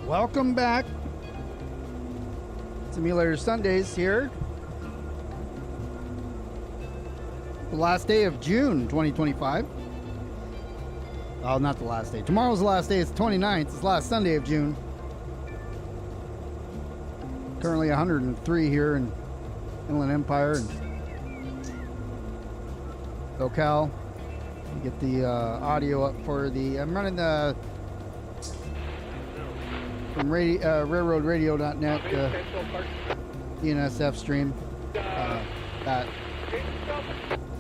Welcome back. Simulator Sundays here. The last day of June 2025. Oh, not the last day. Tomorrow's the last day. It's the 29th. It's the last Sunday of June. Currently 103 here in Inland Empire and SoCal. Get the audio up for the... I'm running the... from railroadradio.net DNSF stream, that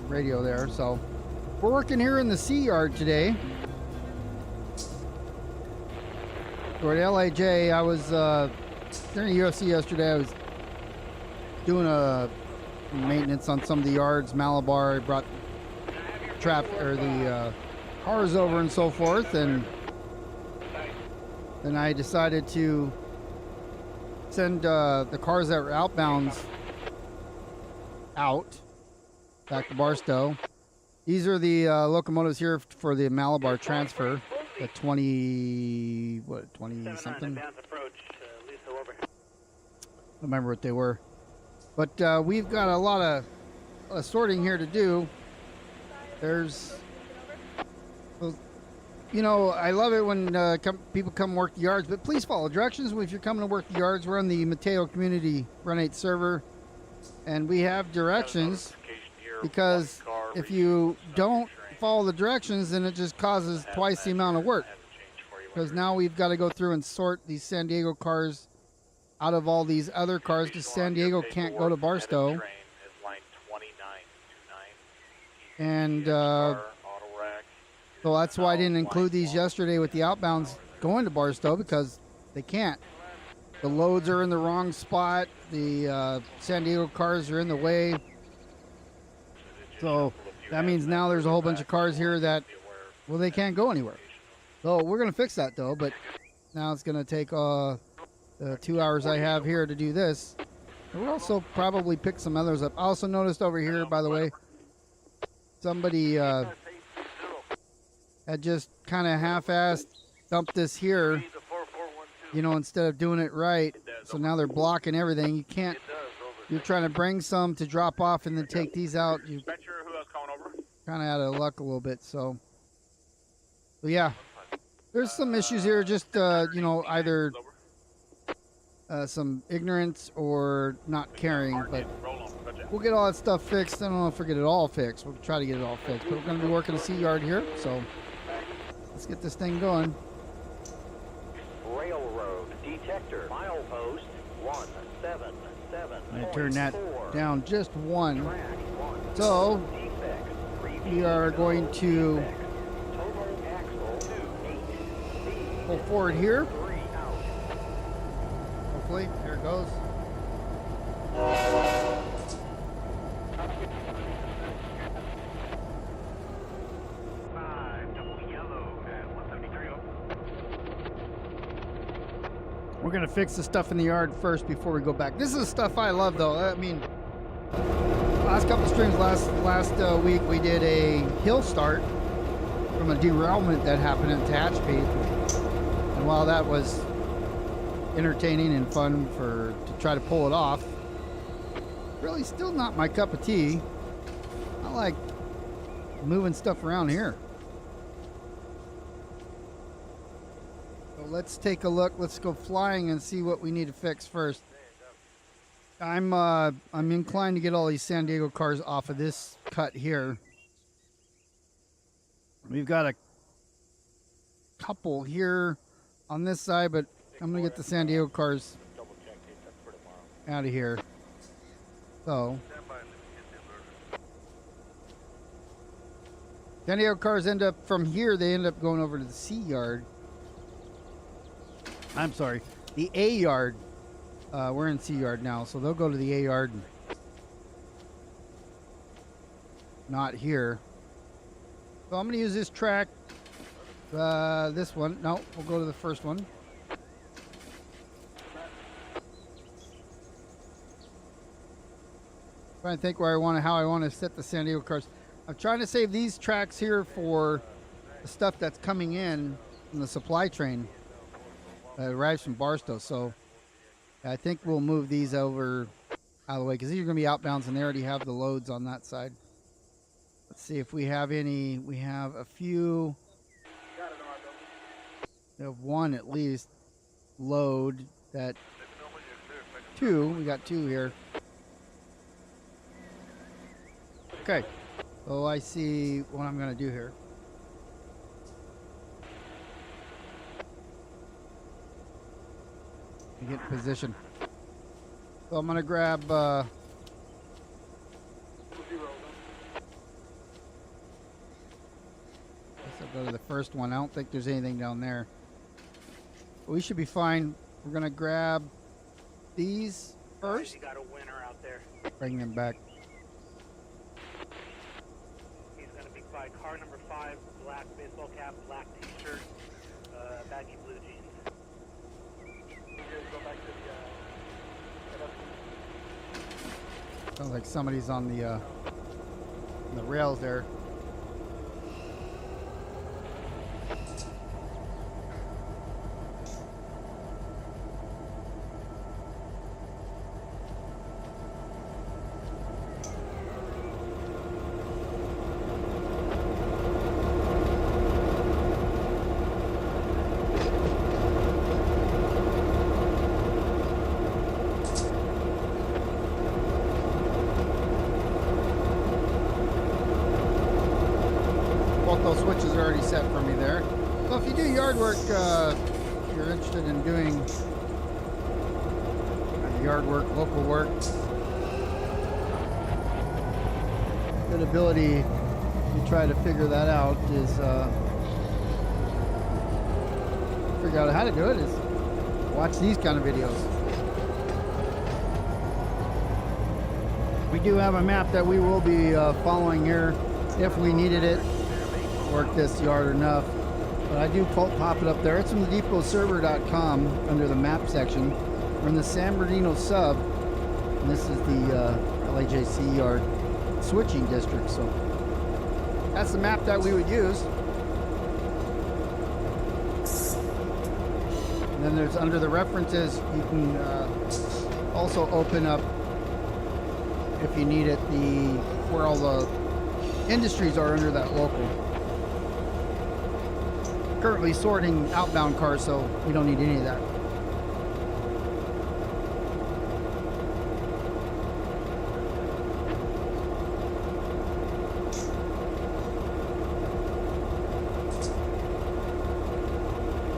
radio there. So we're working here in the C yard today. Or at LAJ, I was during the UFC yesterday. I was doing a maintenance on some of the yards. Malabar, I brought the cars over and so forth, and then I decided to send the cars that were outbounds out back to Barstow. These are the locomotives here for the Malabar transfer at 20 something. I don't remember what they were, but we've got a lot of sorting here to do. There's, you know, I love it when people come work the yards, but please follow directions if you're coming to work the yards. We're on the Mateo Community Run 8 server, and we have directions, because if you don't follow the directions, then it just causes twice the amount of work, because now we've got to go through and sort these San Diego cars out of all these other cars, because San Diego can't go to Barstow. And so that's why I didn't include these yesterday with the outbounds going to Barstow, because they can't. The loads are in the wrong spot. The San Diego cars are in the way. So that means now there's a whole bunch of cars here that, well, they can't go anywhere. So we're going to fix that, though. But now it's going to take the 2 hours I have here to do this. And we'll also probably pick some others up. I also noticed over here, by the way, somebody had just kind of half-assed dumped this here, you know, instead of doing it right. So now they're blocking everything. You can't, you're trying to bring some to drop off and then take these out. You kind of out of luck a little bit. So yeah, There's some issues here, just you know, either some ignorance or not caring, but we'll get all that stuff fixed. I don't know if we'll get it all fixed. We'll try to get it all fixed, but we're going to be working a C yard here, so let's get this thing going. Railroad detector milepost 177. I'm going to turn that down just one. So we are going to pull forward here. Hopefully, there it goes. We're gonna fix the stuff in the yard first before we go back. This is stuff I love, though. I mean, last couple streams, last week we did a hill start from a derailment that happened in Tehachapi, and while that was entertaining and fun to try to pull it off, really still not my cup of tea. I like moving stuff around here. So let's take a look. Let's go flying and see what we need to fix first. I'm inclined to get all these San Diego cars off of this cut here. We've got a couple here on this side, but I'm gonna get the San Diego cars out of here. So San Diego cars end up from here, they end up going over to the C yard. I'm sorry, the A yard. We're in C yard now, so they'll go to the A yard. Not here. So I'm gonna use this track. This one. No, we'll go to the first one. Trying to think how I want to set the San Diego cars. I'm trying to save these tracks here for the stuff that's coming in from the supply train that arrives from Barstow. So I think we'll move these over out of the way because these are going to be outbounds and they already have the loads on that side. Let's see if we have any. We have a few. We have one at least load that two. We got two here. Okay, so I see what I'm going to do here. Get in position. So I'm going to grab guess I'll go to the first one. I don't think there's anything down there. But we should be fine. We're going to grab these first. You got a winner out there. Bring them back. By car number 5, black baseball cap, black t-shirt, baggy blue jeans. Go back to Sounds like somebody's on the rails there. Those switches are already set for me there. So if you do yard work, if you're interested in doing yard work, local work, good ability to try to figure that out is figure out how to do it is watch these kind of videos. We do have a map that we will be following here if we needed it. Work this yard enough, but I do pop it up there. It's from the depotserver.com under the map section. We're in the San Bernardino sub, and this is the LAJ yard switching district. So that's the map that we would use. And then there's under the references, you can also open up if you need it where all the industries are under that local. currently sorting outbound cars, so we don't need any of that.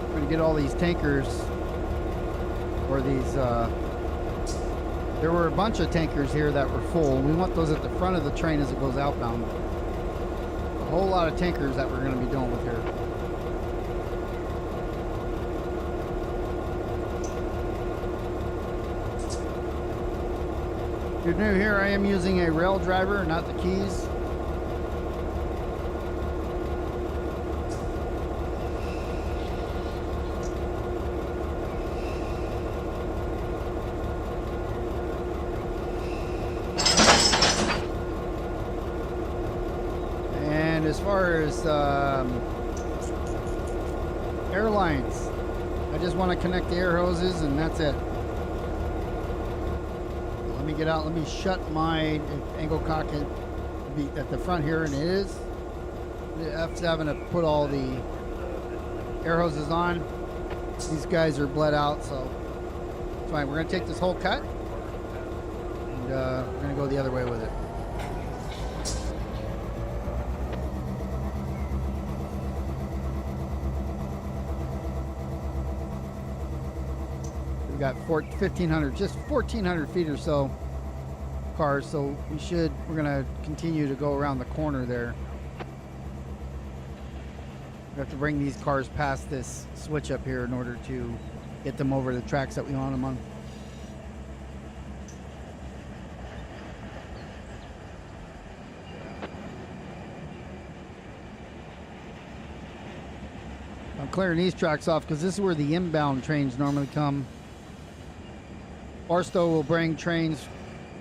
We're going to get all these tankers, or these, there were a bunch of tankers here that were full. We want those at the front of the train as it goes outbound. A whole lot of tankers that we're going to be dealing with here. If you're new here, I am using a rail driver, not the keys. And as far as airlines, I just want to connect the air hoses and that's it. Let me get out. Let me shut my angle cockpit at the front here, and it is. The F's having to put all the air hoses on. These guys are bled out, so it's fine. We're going to take this whole cut, and we're going to go the other way with it. We've got 1,500, just 1,400 feet or so cars, so we're gonna continue to go around the corner there. We have to bring these cars past this switch up here in order to get them over the tracks that we want them on. I'm clearing these tracks off because this is where the inbound trains normally come. Barstow will bring trains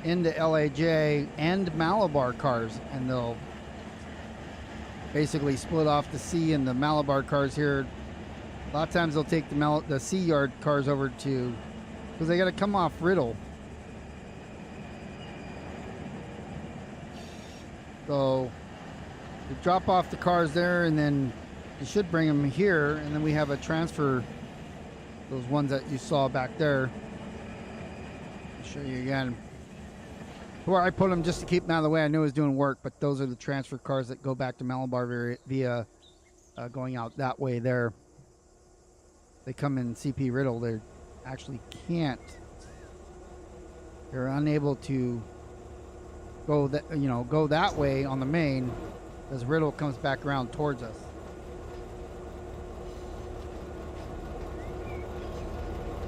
into LAJ and Malabar cars, and they'll basically split off the C and the Malabar cars here. A lot of times they'll take the C yard cars over to, because they got to come off Riddle. So you drop off the cars there, and then you should bring them here, and then we have a transfer, those ones that you saw back there. I'll show you again. Where I put them just to keep them out of the way. I knew it was doing work, but those are the transfer cars that go back to Malabar via going out that way there. They come in CP Riddle. They actually can't. They're unable to go that way on the main, as Riddle comes back around towards us.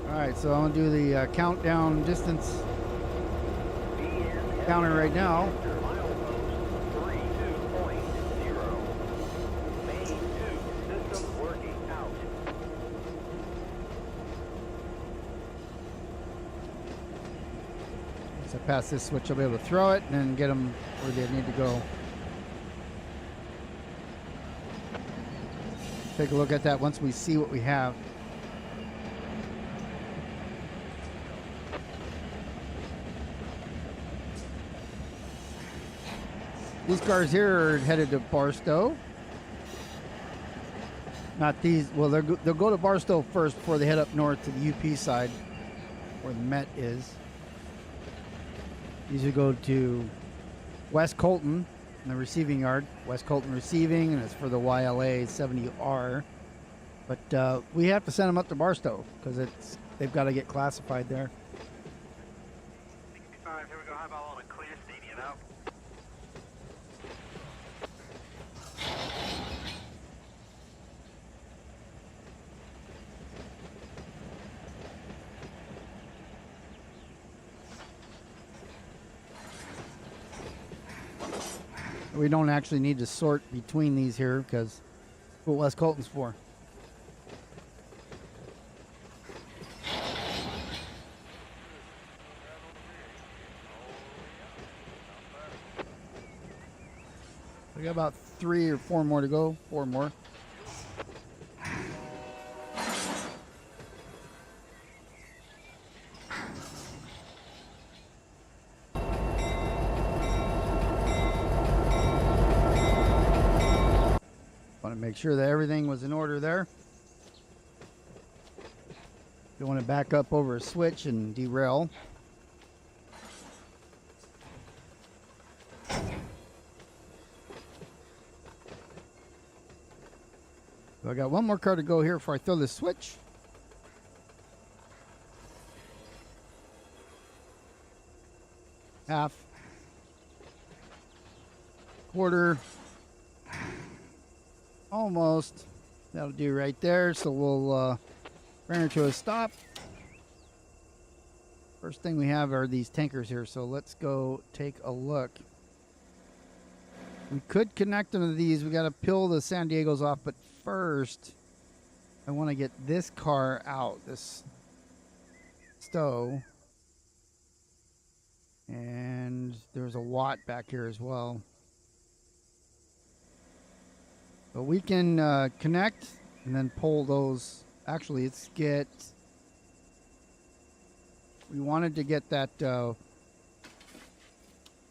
All right, so I'm gonna do the countdown distance counter right now. Once I pass this switch, I'll be able to throw it and then get them where they need to go. Take a look at that once we see what we have. These cars here are headed to Barstow. Not these. Well, they'll go to Barstow first before they head up north to the UP side, where the Met is. These will go to West Colton in the receiving yard. West Colton receiving, and it's for the YLA70R. But we have to send them up to Barstow because they've got to get classified there. 65, here we go. How about on a clear stadium out? We don't actually need to sort between these here because that's what West Colton's for. We got about 3 or 4 more to go. 4 more. Make sure that everything was in order there. Don't want to back up over a switch and derail. So I got one more car to go here before I throw this switch. Half. Quarter. Almost. That'll do right there. So we'll bring her to a stop. First thing we have are these tankers here. So let's go take a look. We could connect them to these. We got to peel the San Diegos off. But first, I want to get this car out. This stow. And there's a Watt back here as well. But we can connect and then pull those. Actually, let's get... We wanted to get that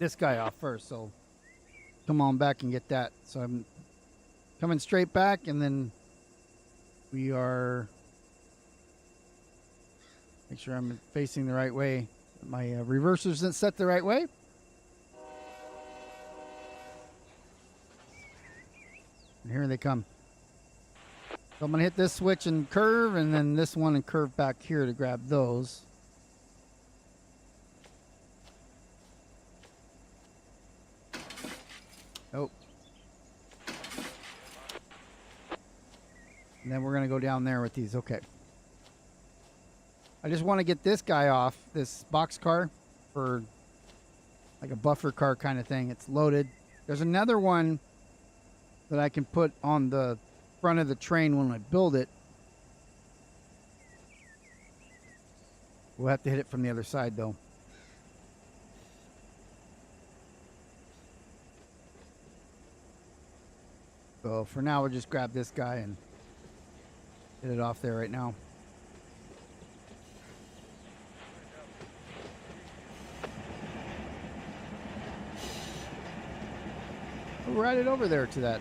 this guy off first, so come on back and get that. So I'm coming straight back, and then we are... Make sure I'm facing the right way. My reversers isn't set the right way. And here they come. So I'm going to hit this switch and curve, and then this one and curve back here to grab those. Oh. And then we're going to go down there with these. Okay. I just want to get this guy off, this box car, for like a buffer car kind of thing. It's loaded. There's another one that I can put on the front of the train when I build it. We'll have to hit it from the other side though. So for now, we'll just grab this guy and hit it off there right now. We'll ride it over there to that.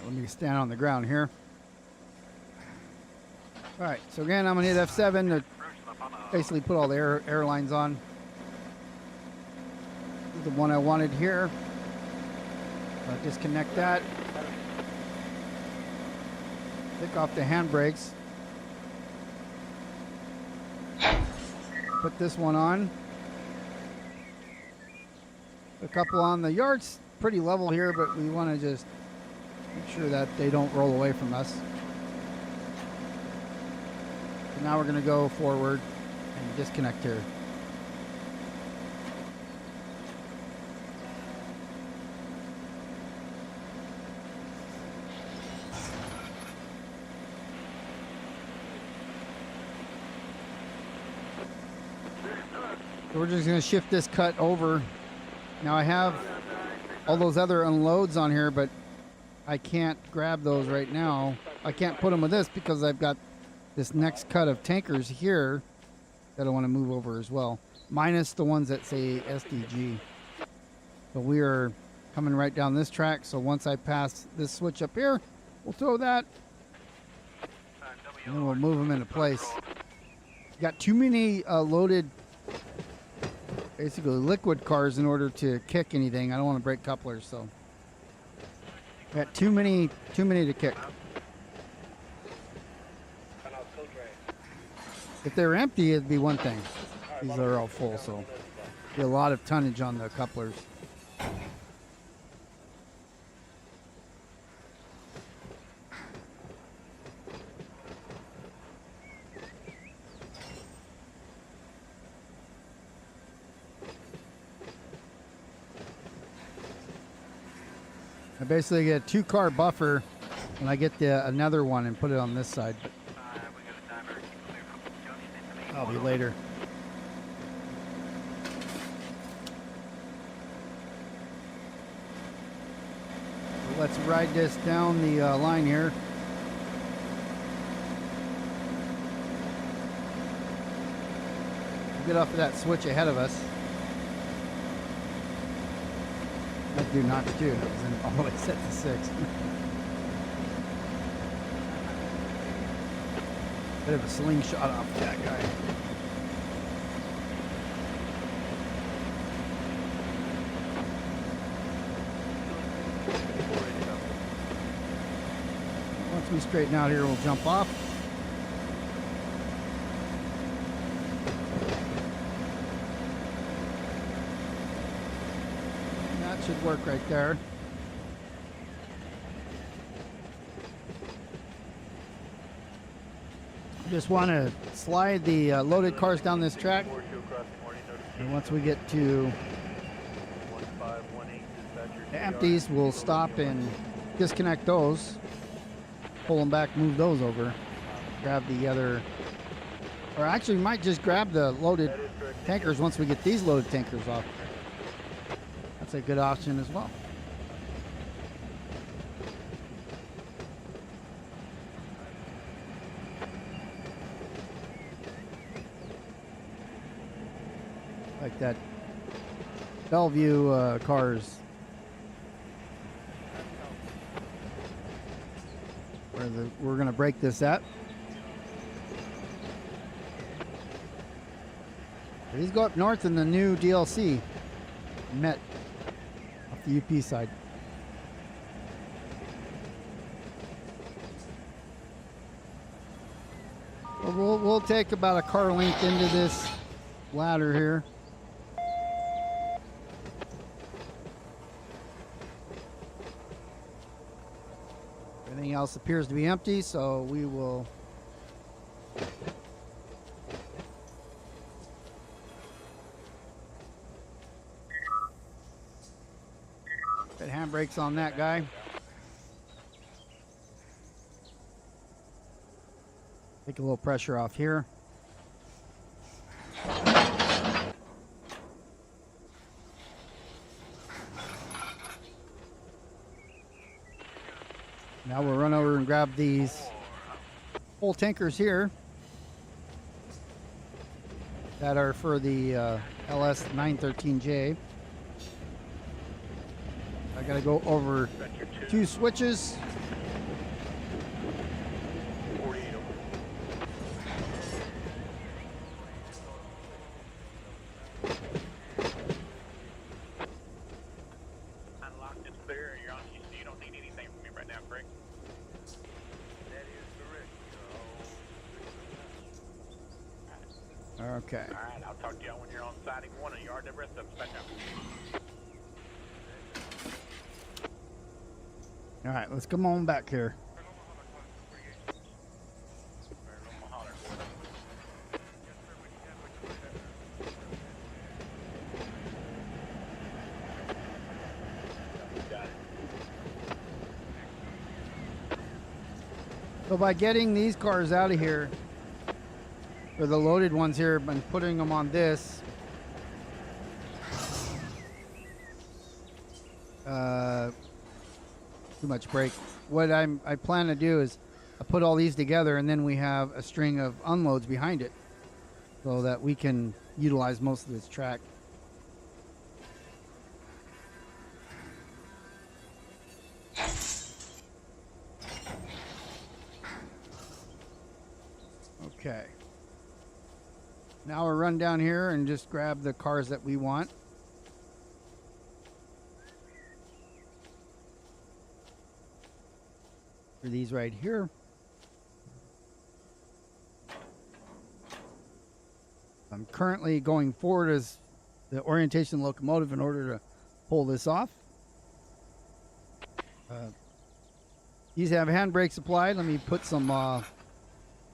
Let me stand on the ground here. All right, so again, I'm gonna hit F7 to basically put all the airlines on. This is the one I wanted here. I'll disconnect that. Take off the handbrakes. Put this one on. A couple on the yard's pretty level here, but we want to just make sure that they don't roll away from us. So now we're going to go forward and disconnect here. So we're just going to shift this cut over. Now I have all those other unloads on here, but I can't grab those right now. I can't put them with this because I've got this next cut of tankers here that I want to move over as well, minus the ones that say SDG. So we are coming right down this track. So once I pass this switch up here, we'll throw that, and then we'll move them into place. Got too many loaded, basically liquid cars in order to kick anything. I don't want to break couplers, so got too many to kick. If they're empty, it'd be one thing. These are all full, so be a lot of tonnage on the couplers. I basically get a 2-car buffer, and I get the another one and put it on this side. I'll be later. Let's ride this down the line here. Get off of that switch ahead of us. I do not do. It was in all the way set to 6. Bit of a slingshot off that guy. Once we straighten out here, we'll jump off. And that should work right there. Just want to slide the loaded cars down this track, and once we get to the empties, we'll stop and disconnect those, pull them back, move those over, grab the other, or actually we might just grab the loaded tankers once we get these loaded tankers off. That's a good option as well. Like that Bellevue cars, where we're going to break this at. These go up north in the new DLC. Met off the UP side. We'll take about a car length into this ladder here. Everything else appears to be empty, so we will put handbrakes on that guy. Take a little pressure off here. Now we'll run over and grab these full tankers here that are for the LS913J. I gotta go over 2 switches. Okay. All right, I'll talk to y'all when you're on siding 1 and yard the rest of us back up. All right, let's come on back here. So by getting these cars out of here, or the loaded ones here, and putting them on this, too much brake. What I plan to do is I put all these together, and then we have a string of unloads behind it, so that we can utilize most of this track. Okay. Now we'll run down here and just grab the cars that we want. For these right here. I'm currently going forward as the orientation locomotive in order to pull this off. These have handbrakes applied. Let me put some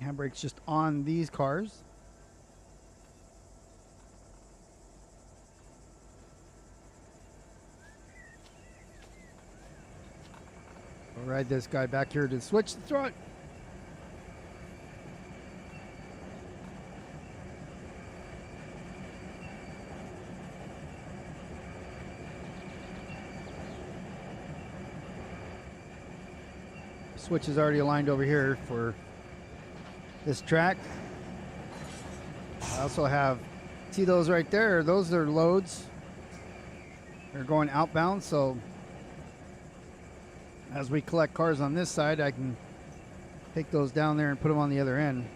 handbrakes just on these cars. Ride this guy back here to switch the truck. Switch is already aligned over here for this track. I also have, see those right there? Those are loads. They're going outbound, so as we collect cars on this side, I can take those down there and put them on the other end.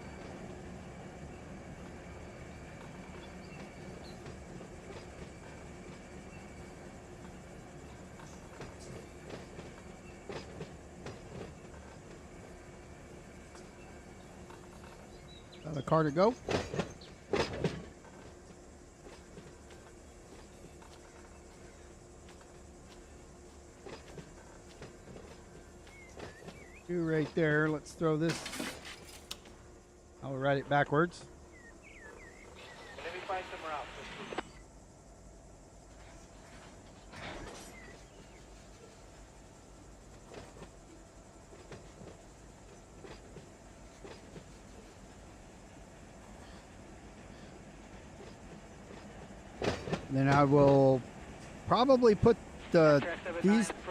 Another car to go. Two right there. Let's throw this. I'll ride it backwards. Let me find somewhere else. Then I will probably put the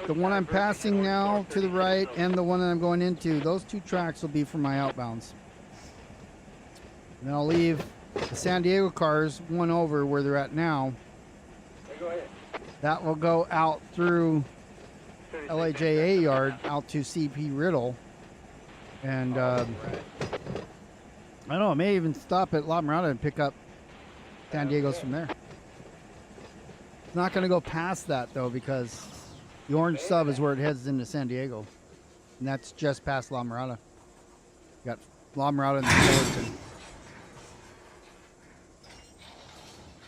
one I'm passing now to the right and the one that I'm going into. Those two tracks will be for my outbounds. And then I'll leave the San Diego cars one over where they're at now. Go ahead. That will go out through LAJ yard out to CP Riddle. And I don't know, I may even stop at La Mirada and pick up San Diego's from there. It's not going to go past that though, because the orange sub is where it heads into San Diego, and that's just past La Mirada. You got La Mirada and the Fullerton.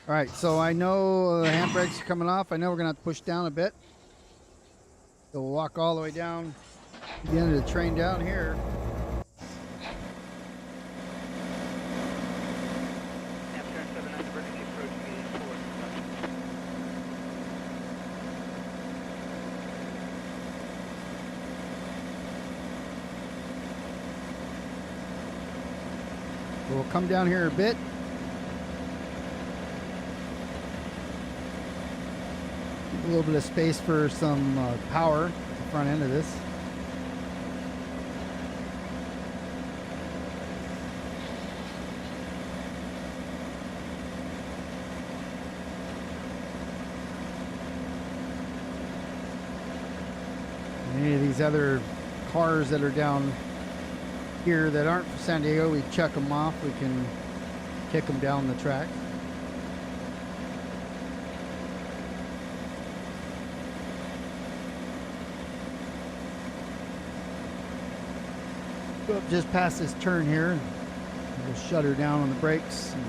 All right, so I know the handbrakes are coming off. I know we're going to have to push down a bit. So we'll walk all the way down to the end of the train down here. We'll come down here a bit. Keep a little bit of space for some power at the front end of this. And any of these other cars that are down here that aren't for San Diego, we check them off. We can kick them down the track. Go up just past this turn here. We'll shut her down on the brakes and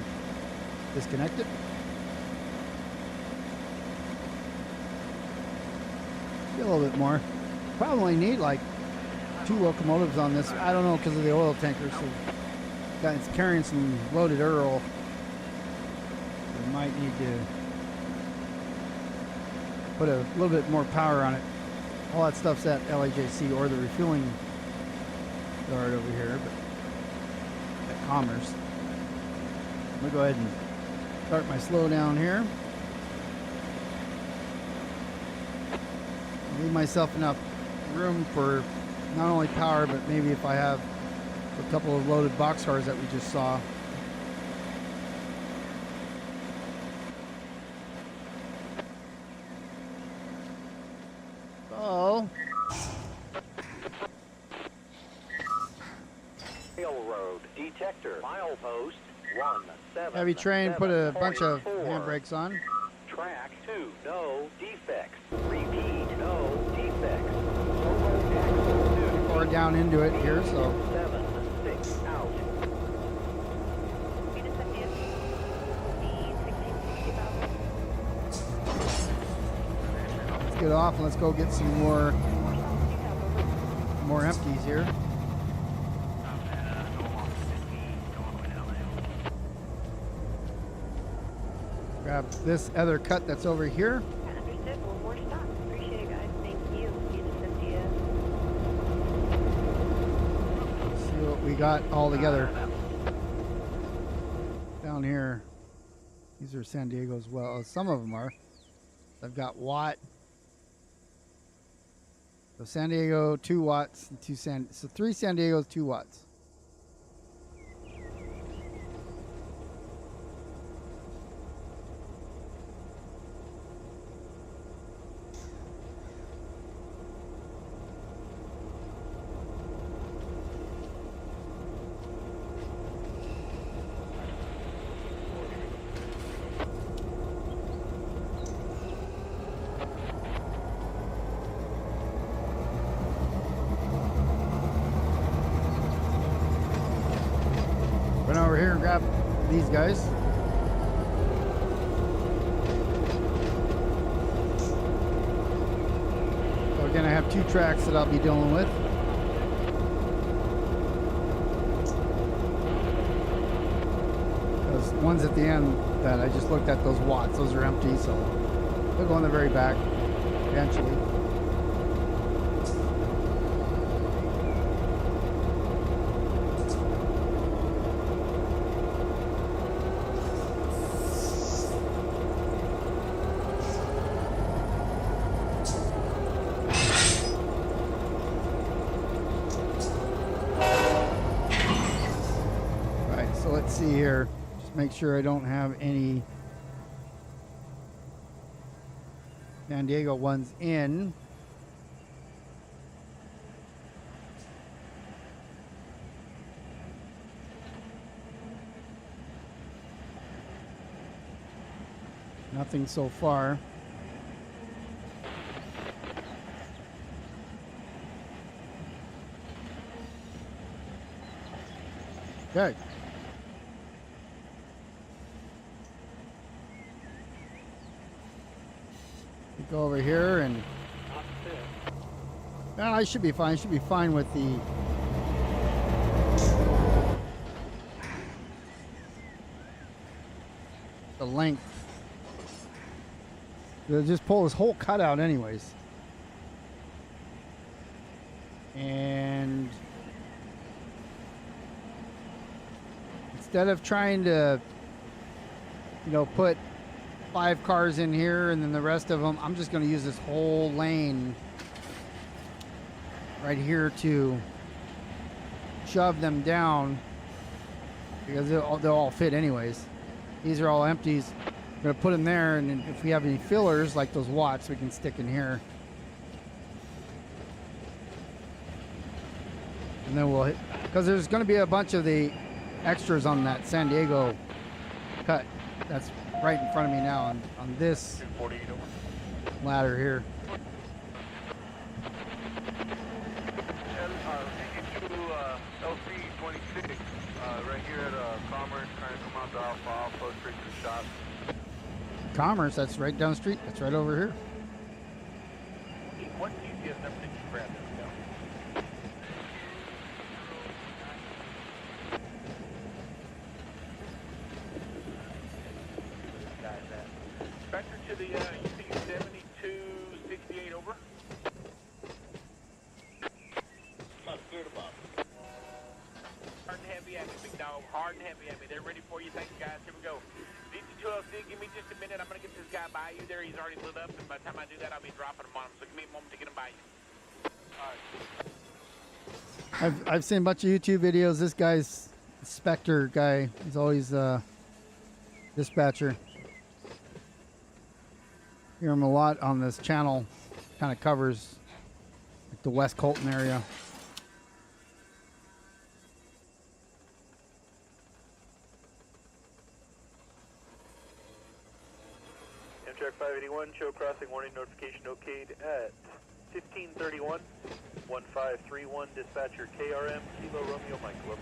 disconnect it. Get a little bit more. Probably need like 2 locomotives on this. I don't know, because of the oil tanker. So it's carrying some loaded oil. We might need to put a little bit more power on it. All that stuff's at LAJC or the refueling yard over here, but at Commerce. I'm gonna go ahead and start my slow down here. Leave myself enough room for not only power, but maybe if I have a couple of loaded boxcars that we just saw. So, Railroad detector milepost 17. heavy train put a bunch of handbrakes on. Track 2, no defects. Repeat, no defects. Or down into it here, so 7, 6 out. let's get off and let's go get some more empties here. Grab this other cut that's over here. Understood. One more stop. Appreciate it, guys. Thank you. MTCS. got all together. Down here, these are San Diego as well. Some of them are. I've got Watt. So San Diego, 2 watts, and so 3 San Diegos, 2 watts. Run over here and grab these guys. So again, I have 2 tracks that I'll be dealing with. Those ones at the end that I just looked at, those watts, those are empty, so they'll go in the very back eventually. So let's see here, just make sure I don't have any San Diego ones in. Nothing so far. Okay. Go over here and I should be fine. Should be fine with the length. They'll just pull this whole cutout anyways. And instead of trying to, put 5 cars in here and then the rest of them, I'm just going to use this whole lane right here to shove them down because they'll all fit anyways. These are all empties. I'm going to put them there, and then if we have any fillers like those watts, we can stick in here. And then we'll hit, because there's going to be a bunch of the extras on that San Diego cut. That's right in front of me now on this ladder here. LC26, right here at Commerce, trying to come out the Alpha, close straight to the shop. Commerce, that's right down the street. That's right over here. What TCS number did you grab? Vector to the UC7268, over. Good above. Hard and heavy at me, big dog. Hard and heavy at me. They're ready for you. Thank you, guys. Here we go. DC2LC, give me just a minute. I'm going to get this guy by you there. He's already lit up, and by the time I do that, I'll be dropping him on him. So give me a moment to get him by you. All right. I've seen a bunch of YouTube videos. This guy's Spectre guy. He's always dispatcher. Hear him a lot on this channel. Kind of covers like the West Colton area. Amtrak 581, show crossing warning notification okayed at 1531, 1531, dispatcher KRM, Kilo Romeo Mike. Over.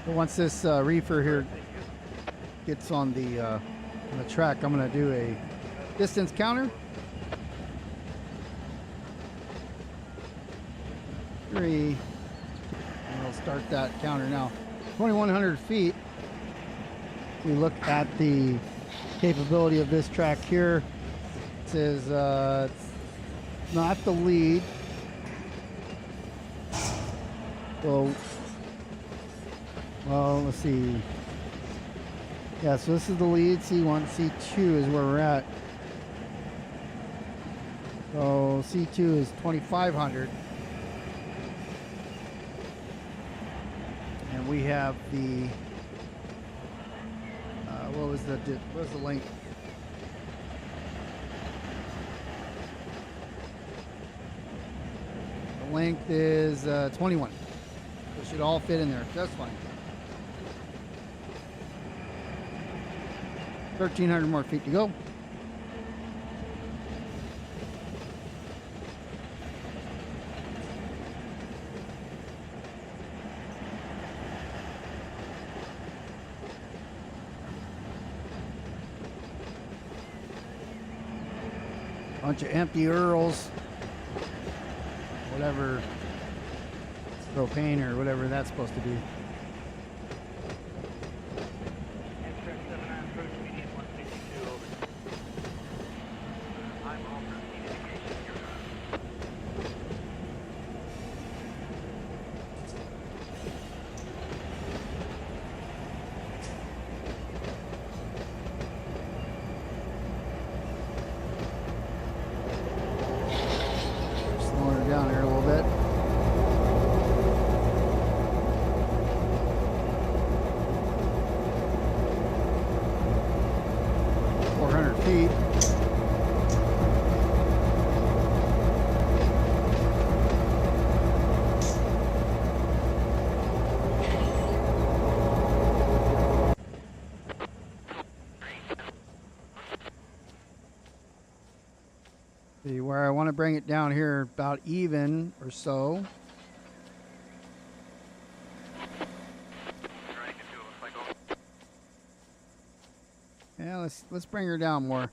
But once this reefer here gets on the track, I'm going to do a distance counter. 3, and we'll start that counter now. 2,100 feet. We look at the capability of this track here. It says not the lead. So, well, let's see. Yeah, so this is the lead. C1, C2 is where we're at. So C2 is 2,500. And we have the, what was the length? The length is 21. It should all fit in there just fine. 1,300 more feet to go. Bunch of empty Earls, whatever, propane or whatever that's supposed to be. Down here a little bit. Feet. See where I want to bring it down here about even or so. Yeah, let's bring her down more.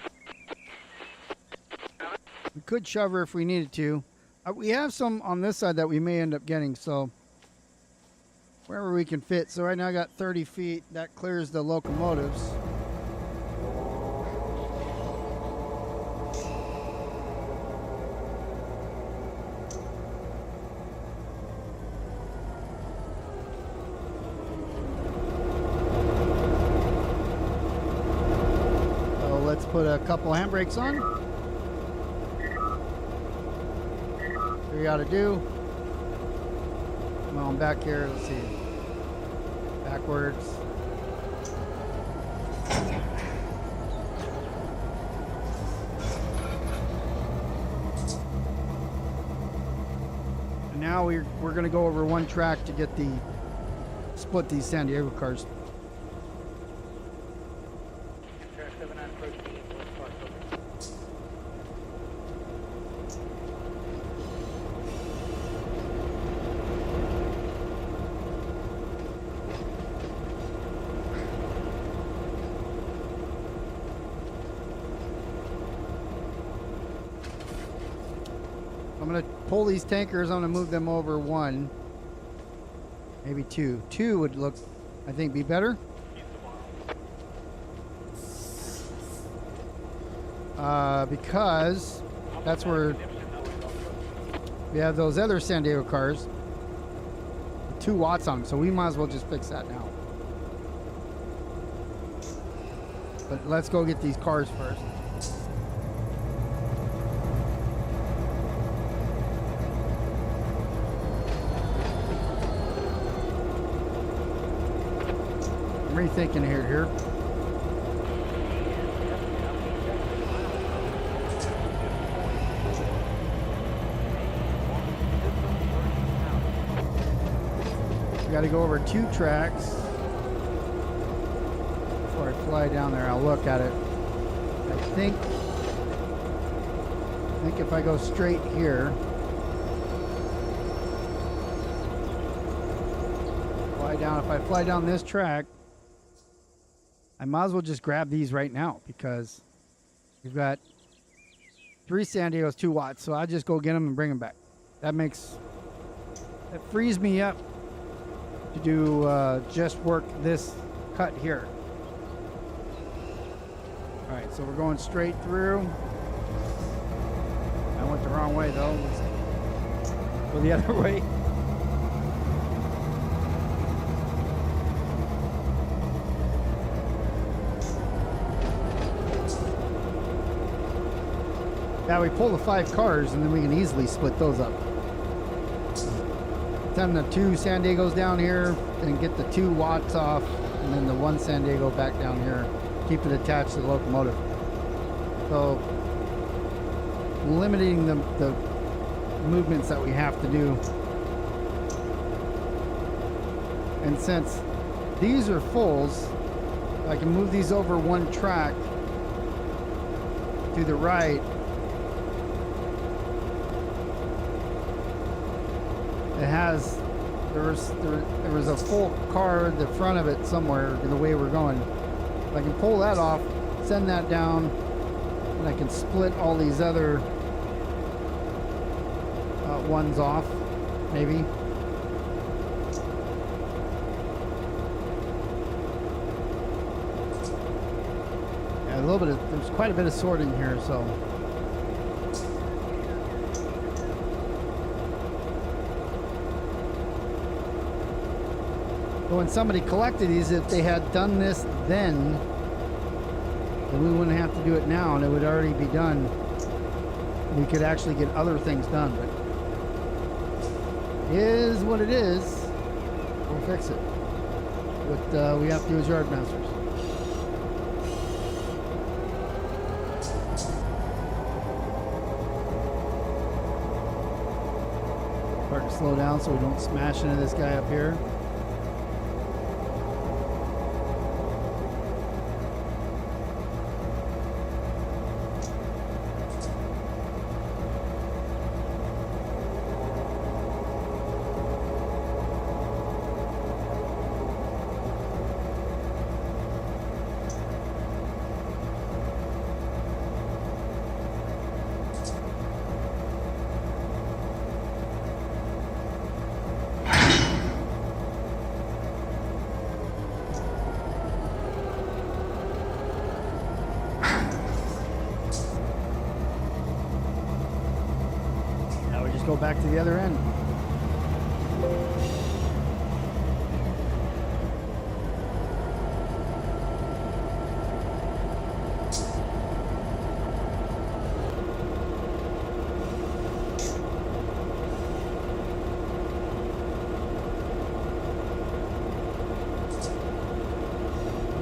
We could shove her if we needed to. We have some on this side that we may end up getting, so wherever we can fit. So right now I got 30 feet. That clears the locomotives. Let's put a couple handbrakes on. What you gotta do. Come on back here, let's see. Backwards. And now we're gonna go over one track to get the split these San Diego cars. I'm going to pull these tankers. I'm going to move them over one, maybe two. Two would look, I think, be better. Because that's where we have those other San Diego cars with 2 watts on them, so we might as well just fix that now. But let's go get these cars first. Rethinking here. We got to go over 2 tracks before I fly down there. I'll look at it. I think if I go straight here, fly down. If I fly down this track, I might as well just grab these right now because we've got 3 San Diego's 2 watts. So I'll just go get them and bring them back. That frees me up to do just work this cut here. All right, so we're going straight through. I went the wrong way though. Let's go the other way. Yeah, we pull the 5 cars and then we can easily split those up. Send the 2 San Diegos down here and get the 2 Watts off, and then the 1 San Diego back down here. Keep it attached to the locomotive. So limiting the movements that we have to do. And since these are fulls, I can move these over 1 track to the right. It has, there was a full car at the front of it somewhere the way we're going. I can pull that off, send that down, and I can split all these other ones off, maybe. Yeah, a little bit of, there's quite a bit of sorting here, so. But when somebody collected these, if they had done this then we wouldn't have to do it now, and it would already be done. We could actually get other things done, but it is what it is. We'll fix it. What we have to do as yard masters. Start to slow down so we don't smash into this guy up here. Go back to the other end.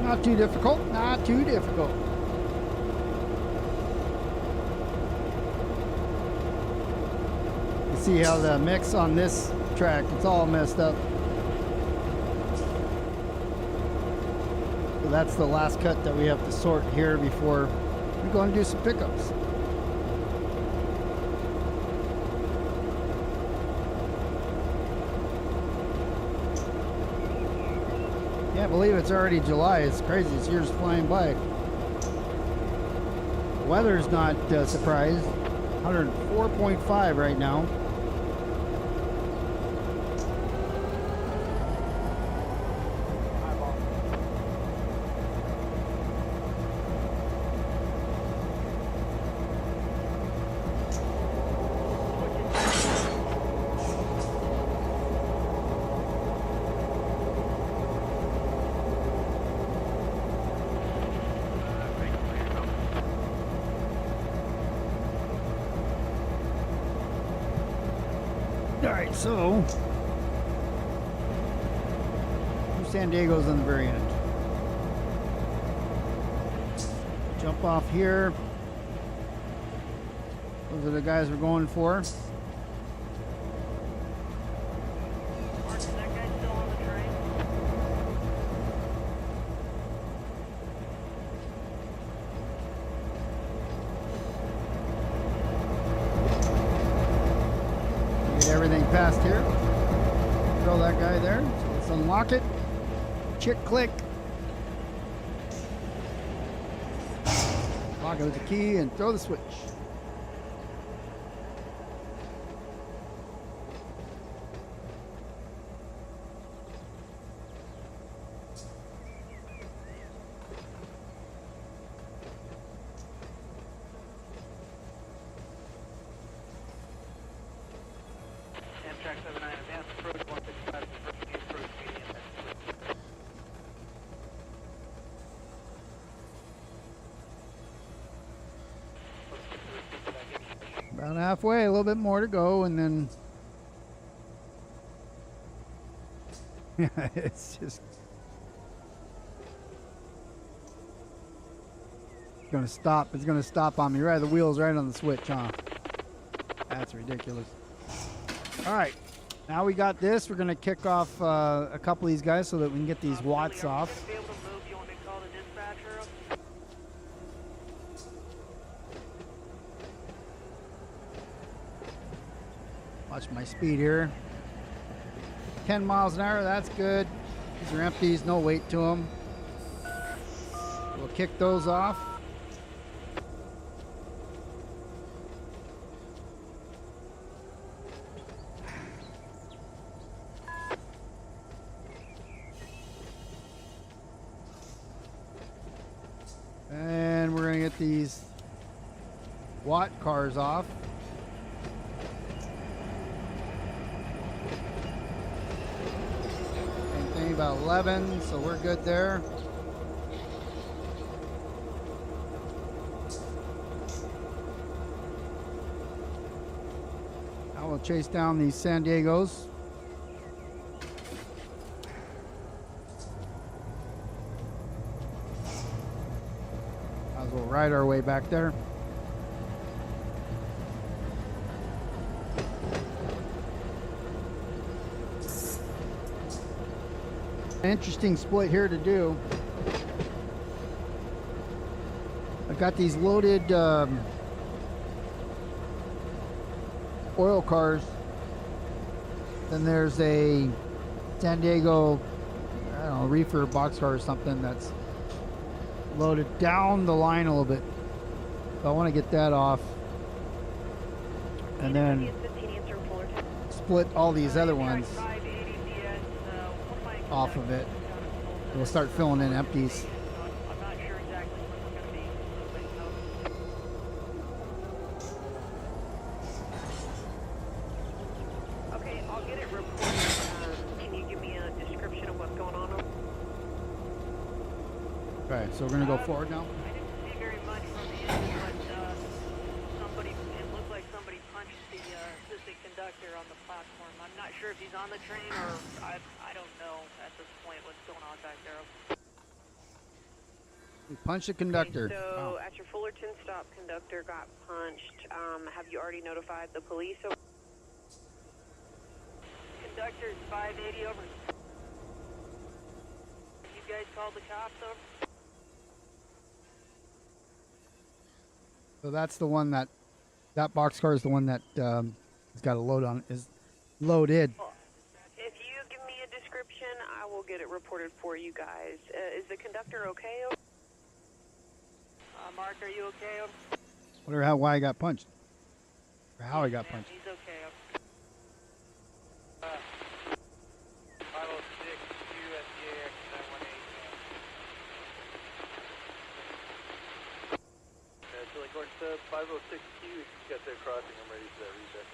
Not too difficult, not too difficult. See how the mix on this track, it's all messed up. So that's the last cut that we have to sort here before we go and do some pickups. Can't believe it's already July. It's crazy. This year's flying by. Weather's not surprised. 104.5 right now. Alright, so 2 San Diegos on the very end. Jump off here. Those are the guys we're going for. Mark, is that guy still on the train? Get everything past here. Throw that guy there. So let's unlock it. Chick click. Lock it with the key and throw the switch. About halfway, a little bit more to go, and then yeah, it's just gonna stop. It's gonna stop on me. Right, the wheel's right on the switch, huh? That's ridiculous. All right, now we got this. We're gonna kick off a couple of these guys so that we can get these watts off. Watch my speed here. 10 miles an hour, that's good. These are empties, no weight to them. We'll kick those off. And we're gonna get these watt cars off. Same thing, about 11, so we're good there. Now we'll chase down these San Diegos. Might as well ride our way back there. Interesting split here to do. I've got these loaded oil cars. Then there's a San Diego, I don't know, reefer boxcar or something that's loaded down the line a little bit. So I want to get that off. And then split all these other ones off of it. We'll start filling in empties. Okay, I'll get it reported. Can you give me a description of what's going on? Okay, so we're gonna go forward now. I didn't see very much from the end, but somebody, it looked like somebody punched the assistant conductor on the platform. I'm not sure if he's on the train or I don't know at this point what's going on back there. We punched the conductor. Okay, so Wow. at your Fullerton stop, conductor got punched. Have you already notified the police? Conductor's 580 over. You guys called the cops over? So that's the one that boxcar is the one that has got a load on it, is loaded. If you give me a description, I will get it reported for you guys. Is the conductor okay? Mark, are you okay? Wonder why I got punched. Or how I got punched. He's okay. 506 QSDAX 918. So like going to 506Q, if you got their crossing, I'm ready for that reset.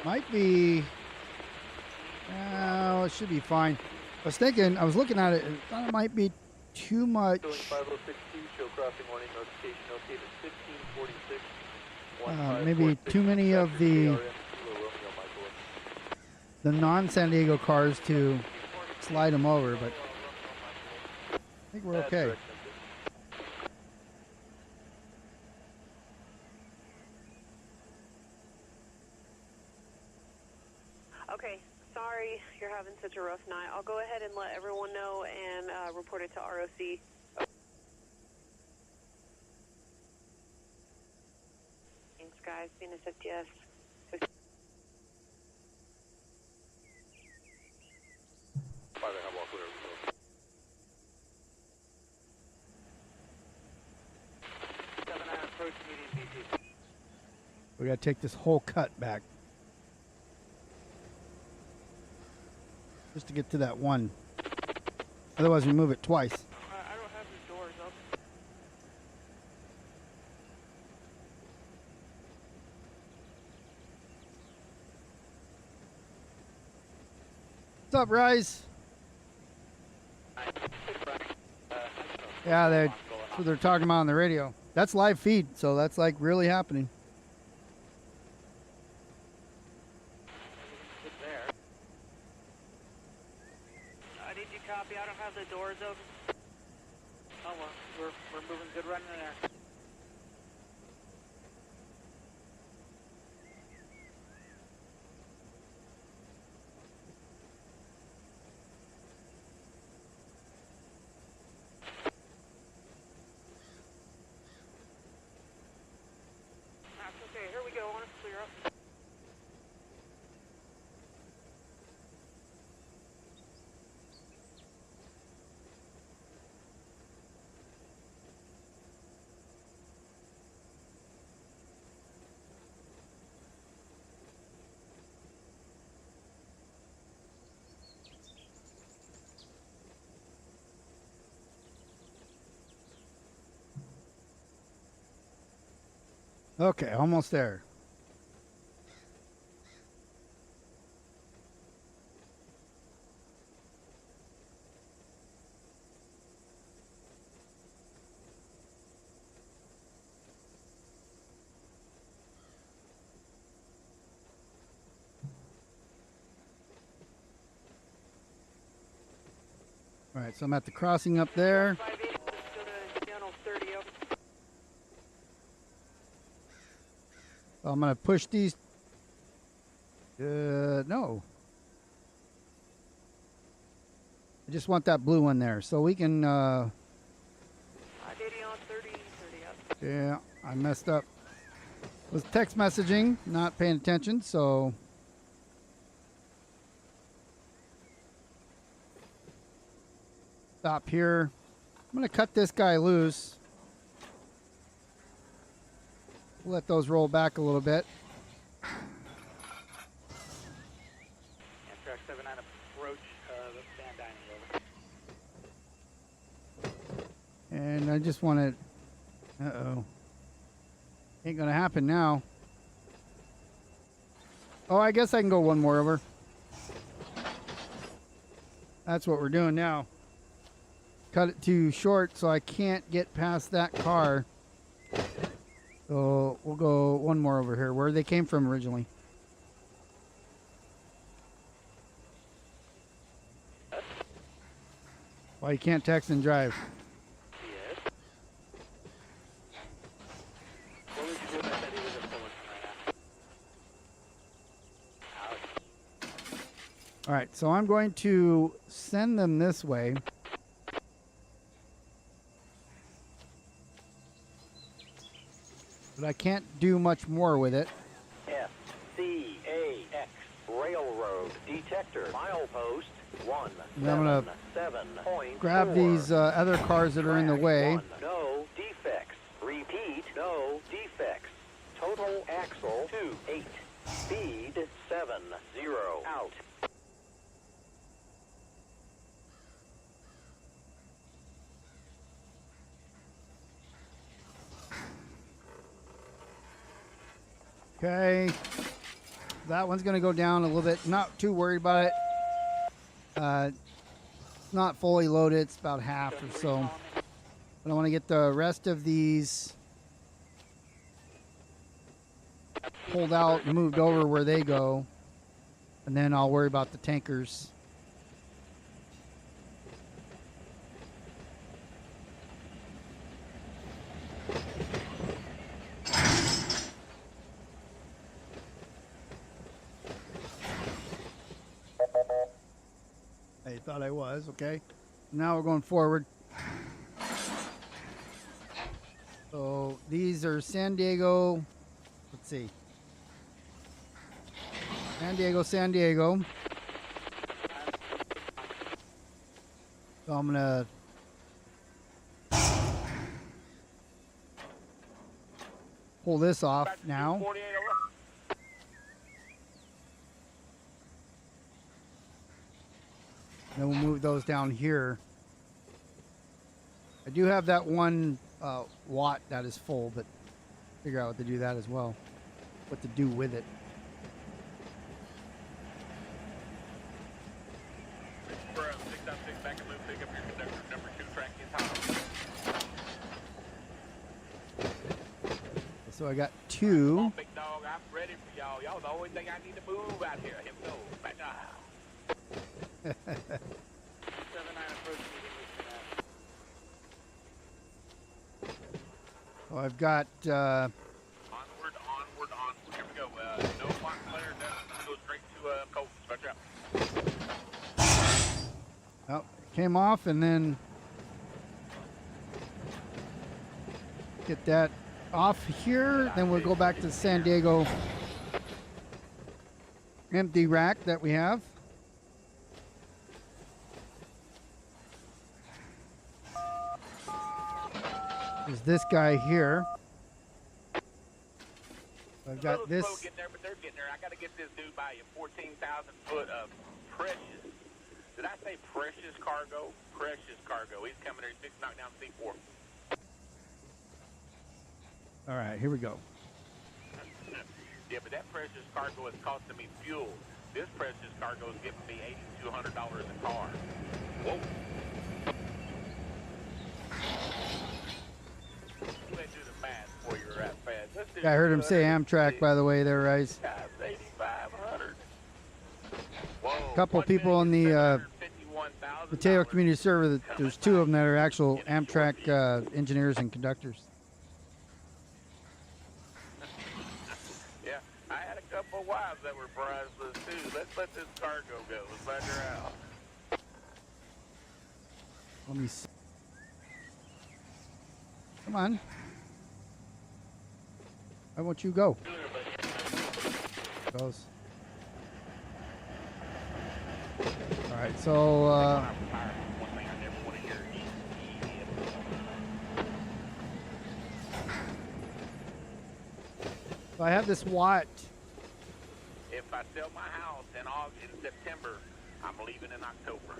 Might be. Oh, it should be fine. I was thinking, I was looking at it, I thought it might be too much. Showing 506Q, show crossing warning notification located 1546. Maybe too many of the non-San Diego cars to slide them over, but I think we're okay. Okay, sorry you're having such a rough night. I'll go ahead and let everyone know and report it to ROC. Thanks, guys. Venus FTS. We gotta take this whole cut back. Just to get to that one. Otherwise we move it twice. I don't have the doors What's up, Rise? Yeah, that's what they're talking about on the radio. That's live feed, so that's like really happening. Did you copy? I don't have the doors open. Oh, well, we're moving good running in there. That's okay. Here we go. I want to clear up. Okay, almost there. All right, so I'm at the crossing up there. 580, let's go to channel 30 over. So I'm gonna push these. No. I just want that blue one there, so we can. 580 on 30, 30 up. Yeah, I messed up. Was text messaging, not paying attention, so. Stop here. I'm gonna cut this guy loose. We'll let those roll back a little bit. Amtrak 79 approach the San Dining over. And I just want to. Uh-oh. Ain't gonna happen now. Oh, I guess I can go one more over. That's what we're doing now. Cut it too short so I can't get past that car. So we'll go one more over here, where they came from originally. Why you can't text and drive? Yes. What would you do if I said he was a Phillips right now? All right, so I'm going to send them this way. But I can't do much more with it. FCAX Railroad Detector Milepost And I'm gonna 177.4. grab these other cars that are in the way. No defects. Repeat, no defects. Total axle 28. Speed 70. Out. Okay, that one's gonna go down a little bit. Not too worried about it. It's not fully loaded. It's about half or so. But I want to get the rest of these pulled out and moved over where they go, and then I'll worry about the tankers. I thought I was, okay. Now we're going forward. So these are San Diego, let's see. San Diego. So I'm gonna pull this off now. 48 over. Then we'll move those down here. I do have that one watt that is full, but figure out what to do that as well. What to do with it. So I got Come 2. on, big dog. I'm ready for y'all. Y'all the only thing I need to move out here. Him go. Back up. 7-9 approach meeting. Oh, I've got Onward. Here we go. No block flare. Go straight to Colt. Stretch out. oh, came off, and then get that off here. Then we'll go back to the San Diego empty rack that we have. There's this guy here. I've got Little this. slow getting there, but they're getting there. I got to get this dude by you. 14,000 foot of precious. Did I say precious cargo? Precious cargo. He's coming there. He's fixing to knock down C4. All right, here we go. Yeah, but that precious cargo is costing me fuel. This precious cargo is giving me $8,200 a car. Whoa. Let's do the math before you're that fast. Let's do Yeah, I heard him say Amtrak, by the way, there, Rice. times 8,500. Whoa. Couple people in the Mateo Community Server. There's 2 of them that are actual Amtrak engineers and conductors. Yeah, I had a couple of wives that were priceless too. Let's let this cargo go. Let's let her out. Let me see. Come on. Why won't you go? Goes. All right, so One thing I never want to hear is I have this Watt. if I sell my house in September, I'm leaving in October.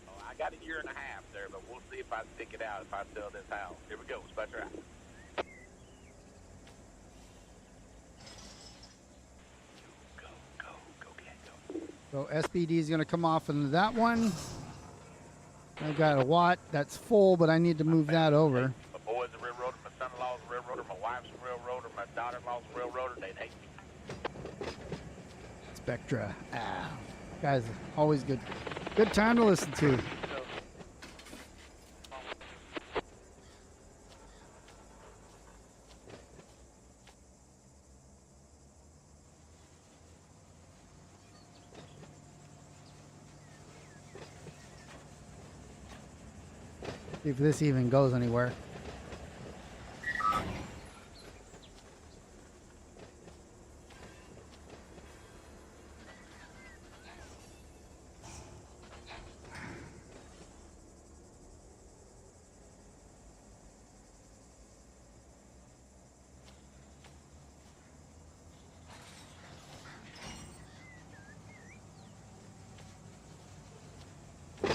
Oh, I got a year and a half there, but we'll see if I stick it out if I sell this house. Here we go, Spectre out. Go, get go. So SBD is going to come off into that one. I got a Watt that's full, but I need to move that over. My boy's a railroader, my son-in-law's a railroader, my wife's a railroader, my daughter-in-law's a railroader. They'd hate me. Spectra. Guys, always good. Good time to listen to. See if this even goes anywhere.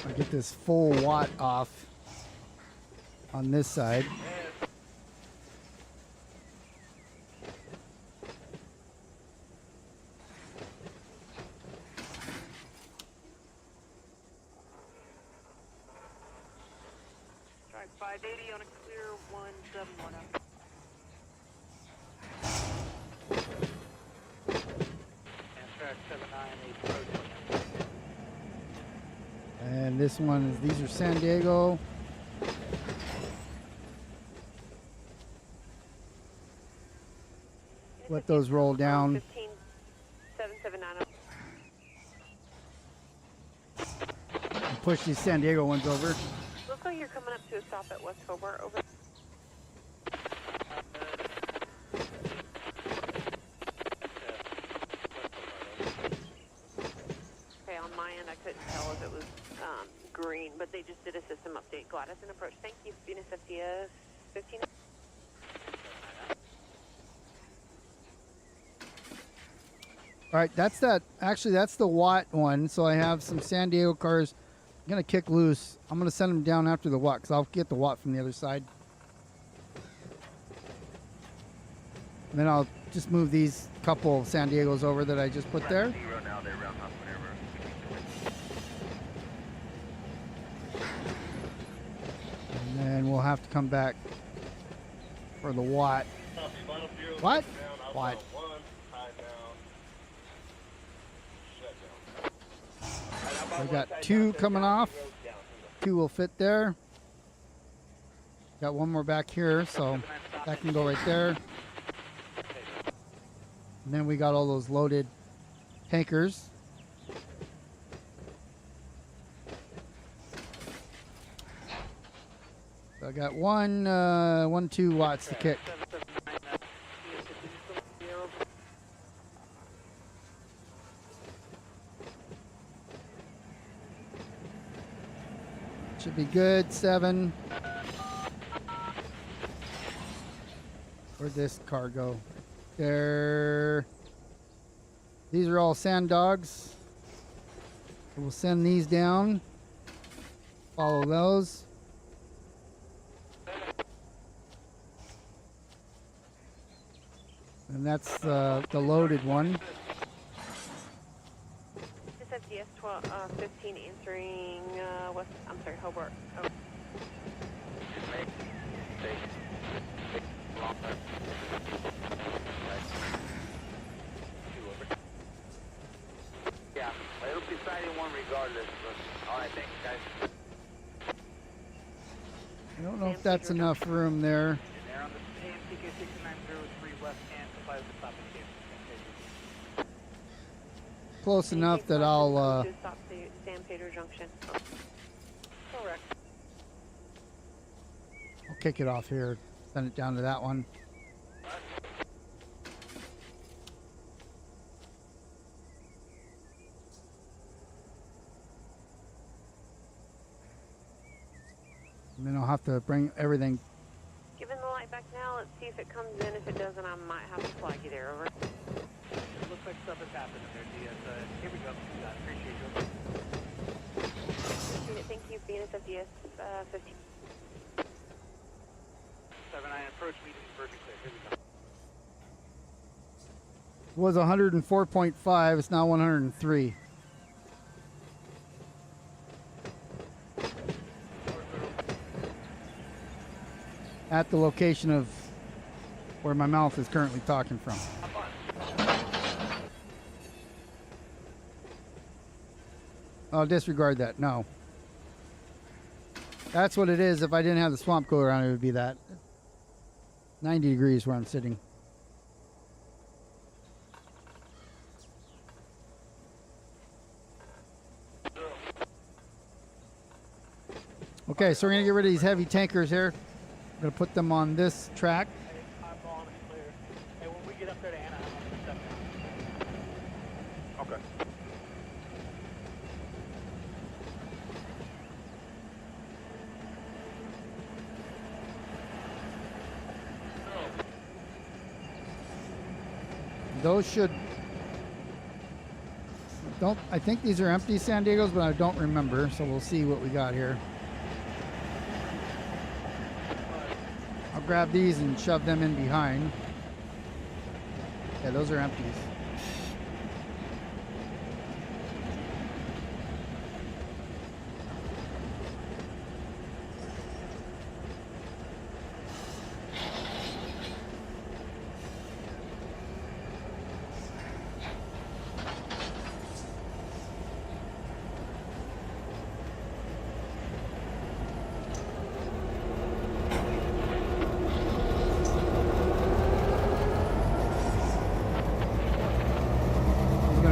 I get this full Watt off on this side. Strike 580 on a clear 171 up. Amtrak 798 approach. And this one is, these are San Diego. Let those roll down. 15779 And push these San Diego ones over. Looks like you're coming up to a stop at West Hobart. Over. Okay, on my end, I couldn't tell if it was green, but they just did a system update. Gladys and approach. Thank you. Venus FTS 15. All right, that's that. Actually, that's the Watt one. So I have some San Diego cars. I'm going to kick loose. I'm going to send them down after the Watt because I'll get the Watt from the other side. And then I'll just move these couple of San Diegos over that I just put there. And we'll have to come back for the watt. What? What? We got 2 coming off. 2 will fit there. Got 1 more back here, so that can go right there. And then we got all those loaded tankers. So I got 2 watts to kick. Should be good. 7. Where'd this car go? There. These are all sand dogs. We'll send these down. Follow those. And that's the loaded one. SFDS 15 answering west. I'm sorry, Hobart. Oh. Yeah, it'll be siding 1 regardless. But, all right, thanks, guys. I don't know if that's enough room there. And they're on the AMTK 6903 west hand, supply with the stop and Close enough that I'll Stop San Pedro Junction. Correct. I'll kick it off here. Send it down to that one. And then I'll have to bring everything. Giving the light back now. Let's see if it comes in. If it doesn't, I might have to flag you there. Over. It looks like stuff is happening there, DS. Here we go. I appreciate you. Thank you. BNSFDS 15. 79 approach meeting virgin clear. Here we go. Was 104.5. It's now 103. At the location of where my mouth is currently talking from. Oh, disregard that. No. That's what it is. If I didn't have the swamp cooler on, it would be that. 90 degrees where I'm sitting. Okay, so we're going to get rid of these heavy tankers here. I'm going to put them on this track. Eyeball on is clear. Hey, when we get up there to Anaheim, I'm gonna step down. Okay. Those should... I think these are empty San Diegos, but I don't remember, so we'll see what we got here. I'll grab these and shove them in behind. Yeah, those are empties.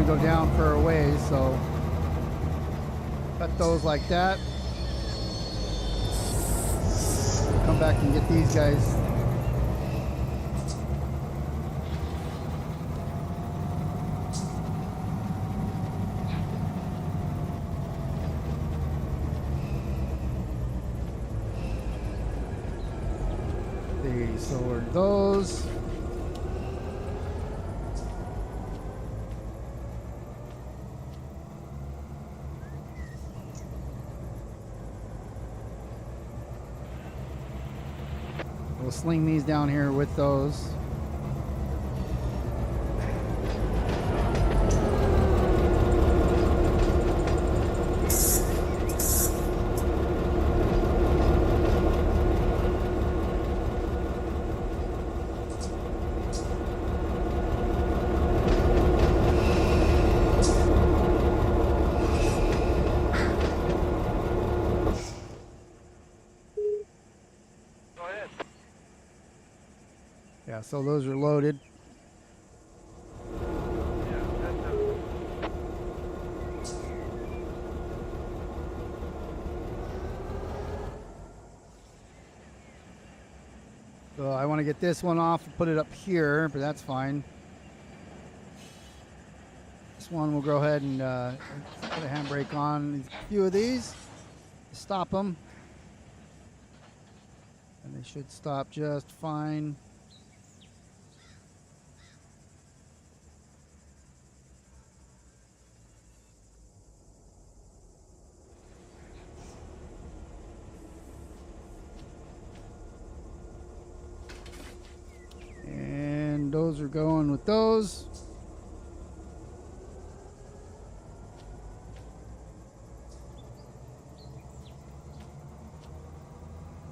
Go down for a ways, so cut those like that. Come back and get these guys. So are those. We'll sling these down here with those. Yeah, so those are loaded. So I want to get this one off and put it up here, but that's fine. This one we'll go ahead and put a handbrake on a few of these to stop them. And they should stop just fine. And those are going with those.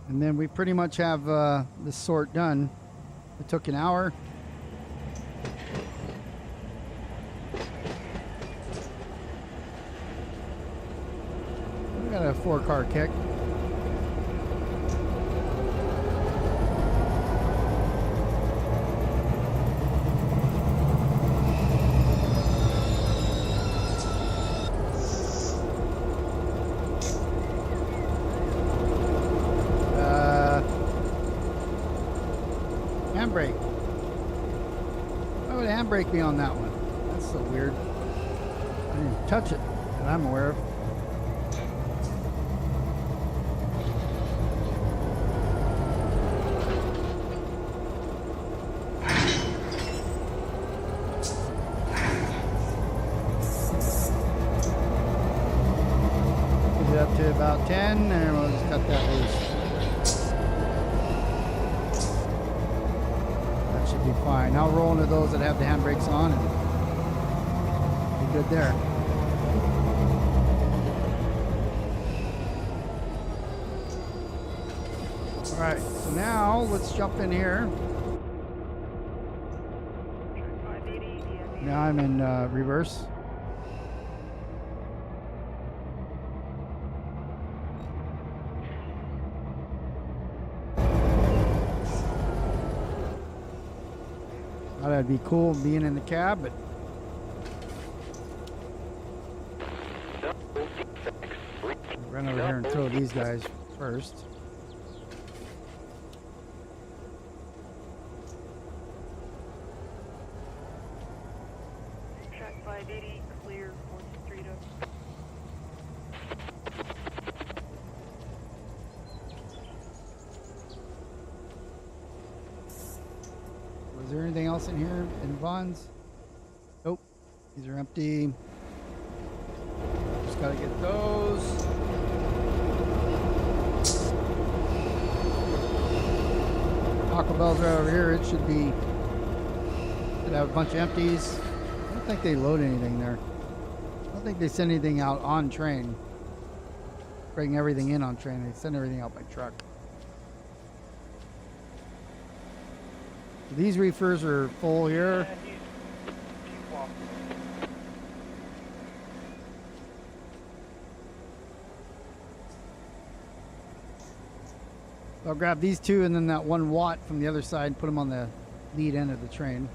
And then we pretty much have this sort done. It took an hour. We got a 4-car kick. Handbrake. Why would a handbrake be on that one? That's so weird. I didn't even touch it that I'm aware of. Get it up to about 10 and we'll just cut that loose. Be fine. I'll roll into those that have the handbrakes on and be good there. Alright, so now let's jump in here. Now I'm in reverse. Thought that'd be cool being in the cab, but I'll run over here and throw these guys first. Track 580, clear, 4th Street up. Is there anything else in here in Vaughn's? Nope. These are empty. Just gotta get those. Taco Bell's right over here. It should have a bunch of empties. I don't think they load anything there. I don't think they send anything out on train. Bring everything in on train. They send everything out by truck. These reefers are full here. I'll grab these two and then that 1 watt from the other side and put them on the lead end of the train.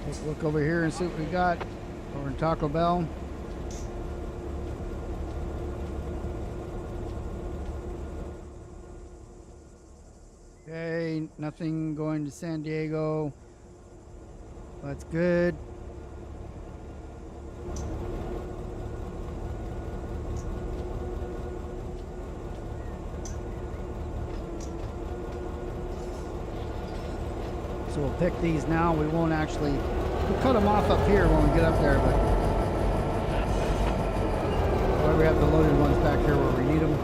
Let's look over here and see what we got over in Taco Bell. Okay, nothing going to San Diego. That's good. So we'll pick these now. We won't actually, we'll cut them off up here when we get up there, but we have the loaded ones back here where we need them.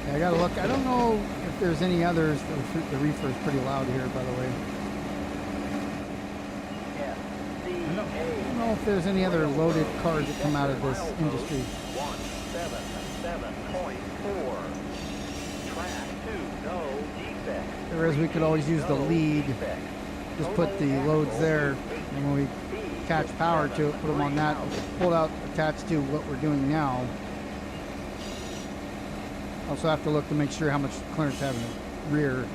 I gotta look. I don't know if there's any others. The reefer is pretty loud here, by the way. I don't know if there's any other loaded cars that come out of this industry. 177.4. Track 2, no defects. Whereas we could always use the lead. Just put the loads there, and when we catch power to it, put them on that, pull it out, attached to what we're doing now. Also have to look to make sure how much clearance have in the rear.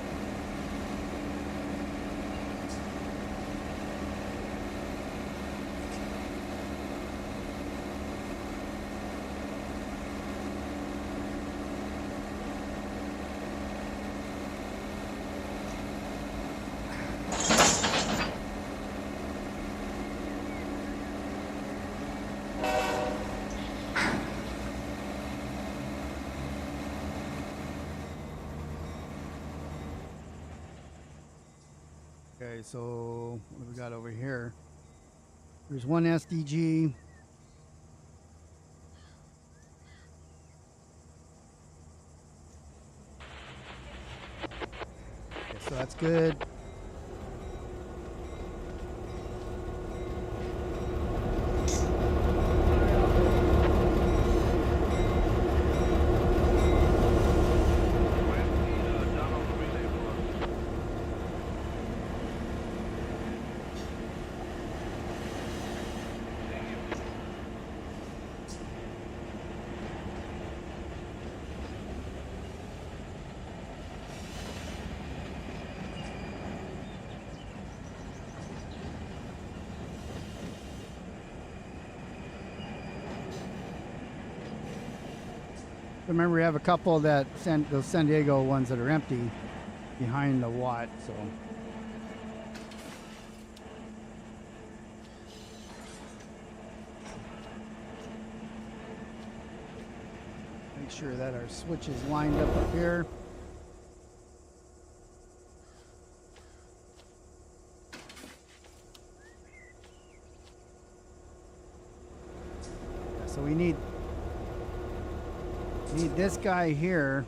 Okay, so what do we got over here? There's one SDG. Okay, so that's good. Remember, we have a couple that those San Diego ones that are empty behind the Watt, so. Make sure that our switch is lined up here. So we need this guy here,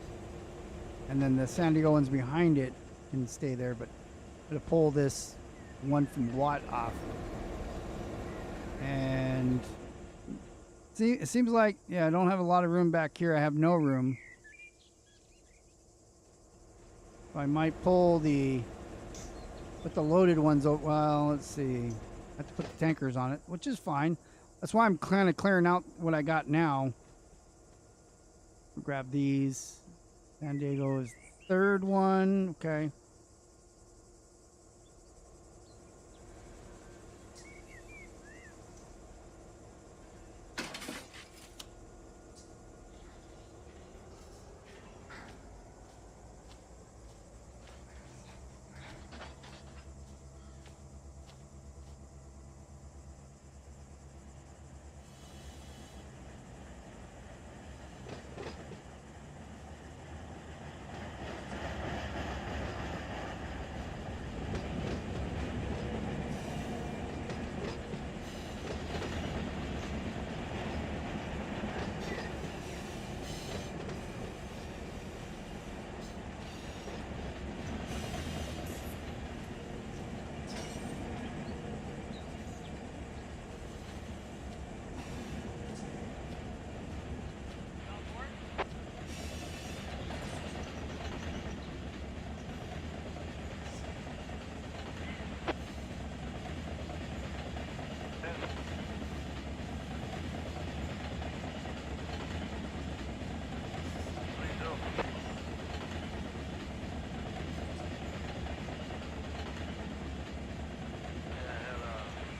and then the San Diego ones behind it can stay there, but I'm gonna pull this one from Watt off. And see, it seems like, yeah, I don't have a lot of room back here. I have no room. I might pull put the loaded ones over. Well, let's see. I have to put the tankers on it, which is fine. That's why I'm kind of clearing out what I got now. Grab these. San Diego is the third one. Okay.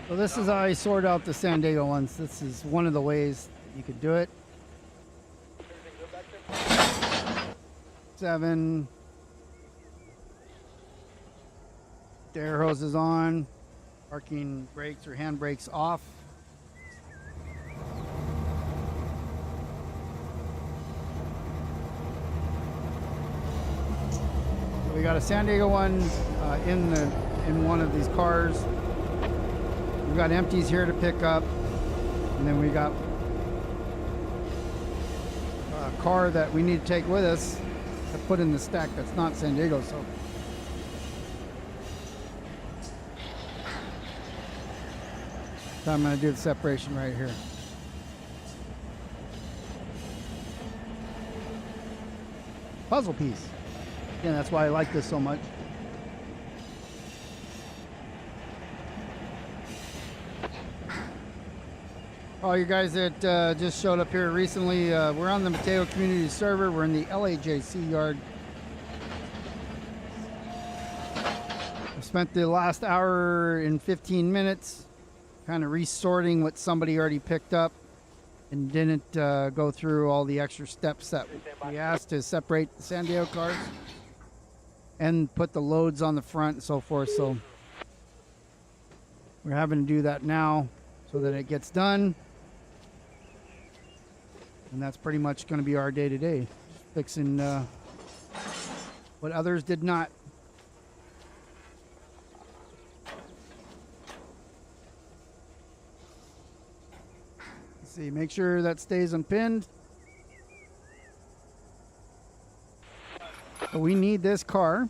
So this is how I sort out the San Diego ones. This is one of the ways that you could do it. 7. The air hose is on. Parking brakes or hand brakes off. We got a San Diego one in one of these cars. We've got empties here to pick up, and then we got a car that we need to take with us to put in the stack that's not San Diego. So I'm going to do the separation right here. Puzzle piece. Yeah, that's why I like this so much. All you guys that just showed up here recently, we're on the Mateo community server. We're in the LAJ yard. I spent the last hour and 15 minutes kind of resorting what somebody already picked up and didn't go through all the extra steps that we asked to separate the San Diego cars and put the loads on the front and so forth. So we're having to do that now so that it gets done. And that's pretty much going to be our day-to-day, fixing what others did not. Let's see, make sure that stays unpinned. But we need this car.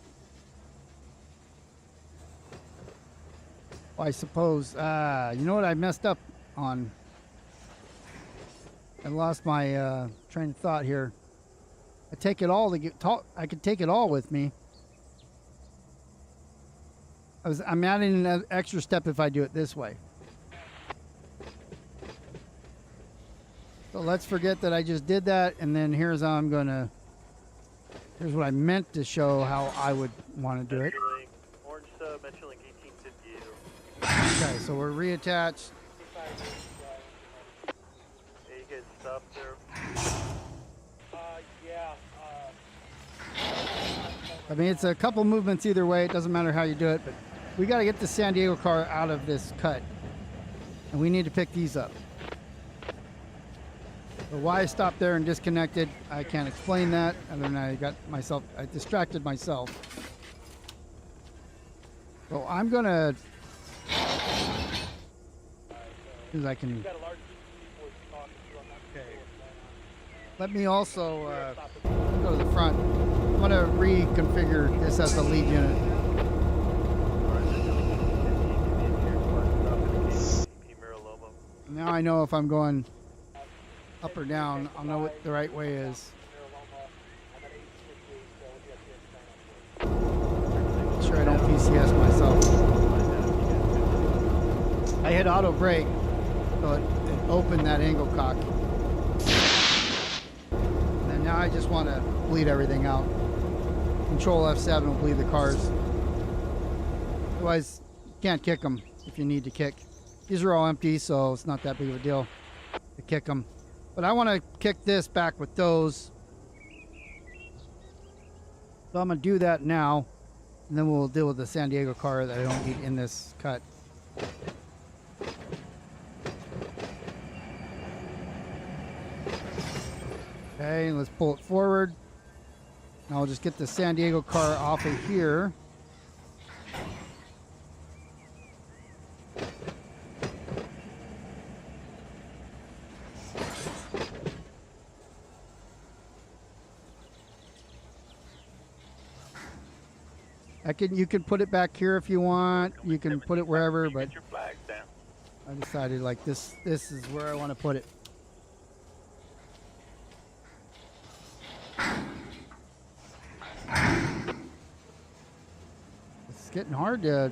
Well, I suppose, you know what I messed up on? I lost my train of thought here. I take it all to get I could take it all with me. I'm adding an extra step if I do it this way. So let's forget that I just did that, and then here's how I'm gonna. Here's what I meant to show how I would want to do it. Orange sub, Metrolink 1850. Okay, so we're reattached. Hey, you guys stop there. I mean, it's a couple movements either way. It doesn't matter how you do it, but we got to get the San Diego car out of this cut, and we need to pick these up. So why I stopped there and disconnected, I can't explain that. And then I distracted myself. So I'm gonna, because I can. Let me also go to the front. I'm gonna reconfigure this as the lead unit. Now I know if I'm going up or down, I'll know what the right way is. Make sure I don't PCS myself. I hit auto brake, so it opened that angle cock. And now I just want to bleed everything out. Control F7 will bleed the cars. Otherwise, you can't kick them if you need to kick. These are all empty, so it's not that big of a deal to kick them. But I want to kick this back with those. So I'm going to do that now. And then we'll deal with the San Diego car that I don't need in this cut. Okay, let's pull it forward. Now I'll just get the San Diego car off of here. You can put it back here if you want. You can put it wherever, but I decided like this is where I want to put it. It's getting hard to,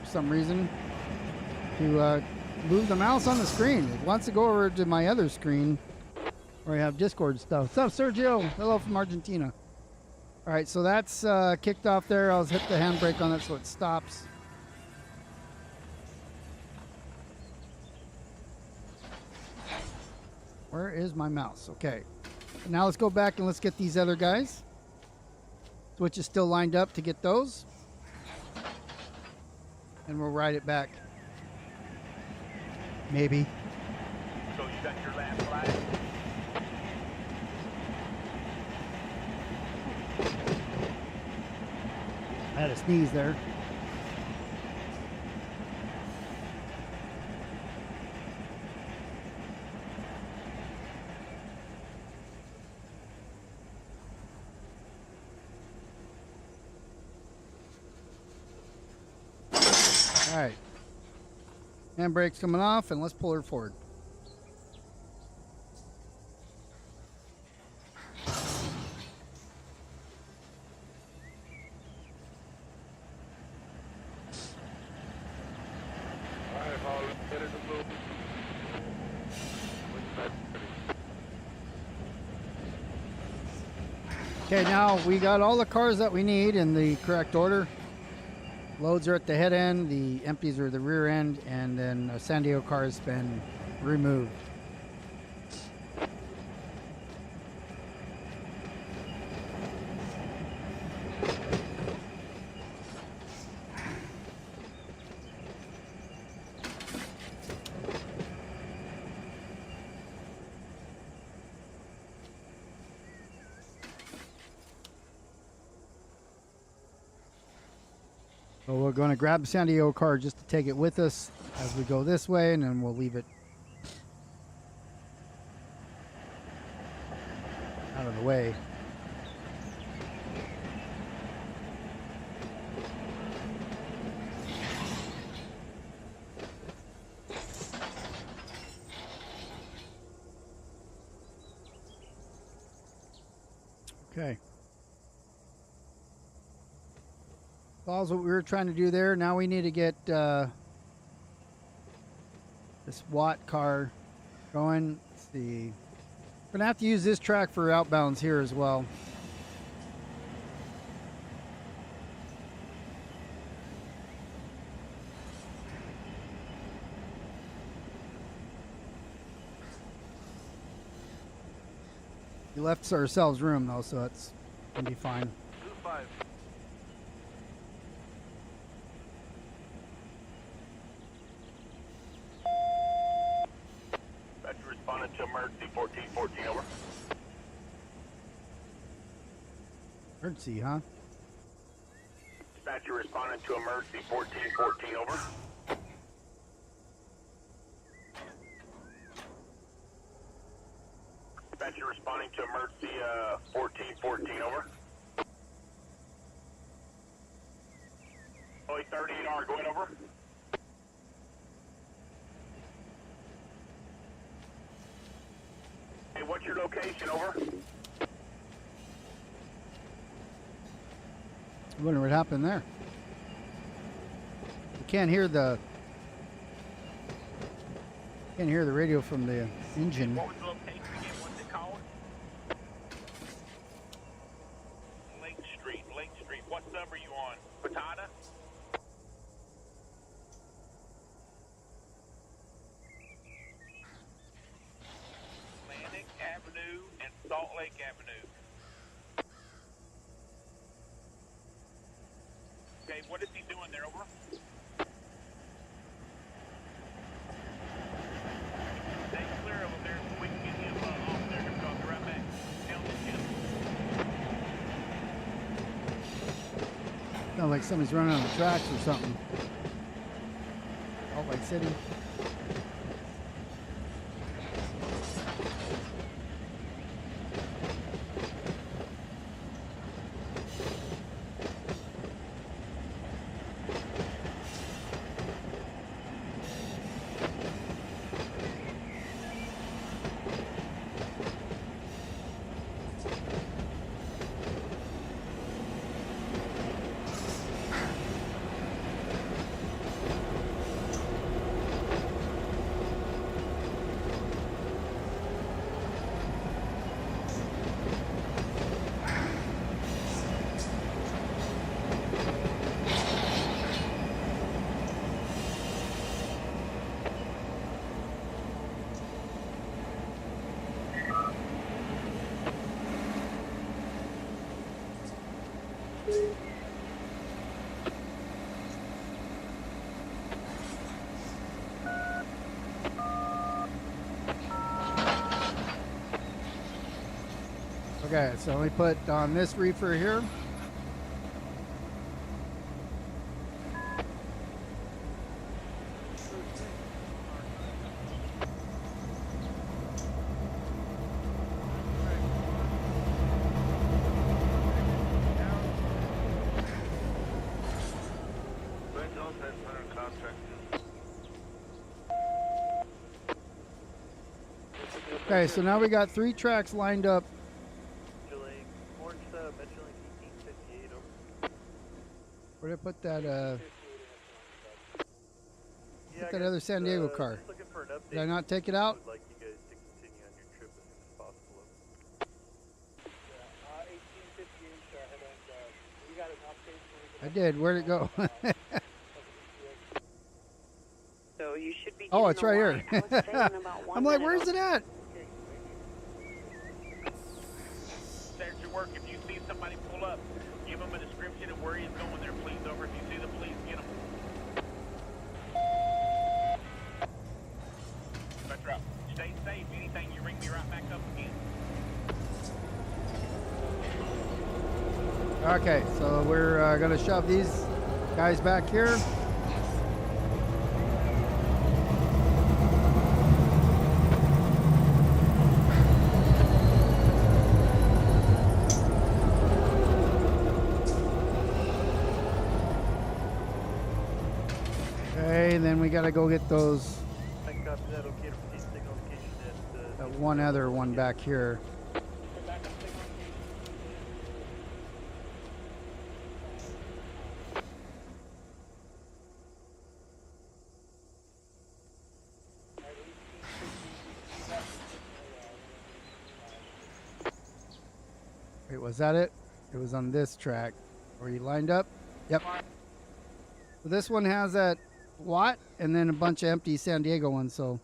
for some reason, to move the mouse on the screen. It wants to go over to my other screen where I have Discord stuff. What's up, Sergio? Hello from Argentina. All right, so that's kicked off there. I'll hit the handbrake on it so it stops. Where is my mouse? Okay. Now let's go back and let's get these other guys. Switch is still lined up to get those. And we'll ride it back. Maybe. So you got your last flag? I had a sneeze there. All right. Handbrake's coming off, and let's pull her forward. Okay, now we got all the cars that we need in the correct order. Loads are at the head end, the empties are the rear end, and then a San Diego car has been removed. So we're going to grab the San Diego car just to take it with us as we go this way, and then we'll leave it out of the way. Okay. That's what we were trying to do there. Now we need to get this Watt car going. Let's see. We're going to have to use this track for outbounds here as well. We left ourselves room though, so it's going to be fine. 2-5. Responding to emergency 1414, over. Emergency, huh? Dispatcher responding to emergency 1414, over. Dispatcher responding to emergency 1414, over. Only 38R, going over. Hey, what's your location, over? I wonder what happened there. You can't hear the radio from the engine. What was the location again? What's it called? Lake Street. What sub are you on? Patata? Atlantic Avenue and Salt Lake Avenue. Okay, what is he doing there, over? Stay clear over there so we can get him off there. Here we go. I'll be right back. Down the ship. Sounds like somebody's running on the tracks or something. Salt Lake City. Okay, so we put on this reefer here. Okay, so now we got 3 tracks lined up. Orange Metrolink 1858 over. Where did I put that, Yeah, that other San Diego car? just looking for an update. Did I not take it out? Would like you guys to continue on your trip as soon as possible. 1858, and we got an update. I did. Where'd it go? So you should be. Oh, getting it's the right line. here. I was saying about 1 I'm like, minute where's it at? There's your work. If you see somebody pull up, give them a description of where he's going there, please. Over. If you see the police, get them. Metro, stay safe. Anything, you ring me right back up again. Okay, so we're going to shove these guys back here. Okay, then we got to go get those, Thank God for that. Okay, to proceed signal location at that one other one back here. Wait, was that it? It was on this track. Were you lined up? Yep. So this one has that Watt and then a bunch of empty San Diego ones, so.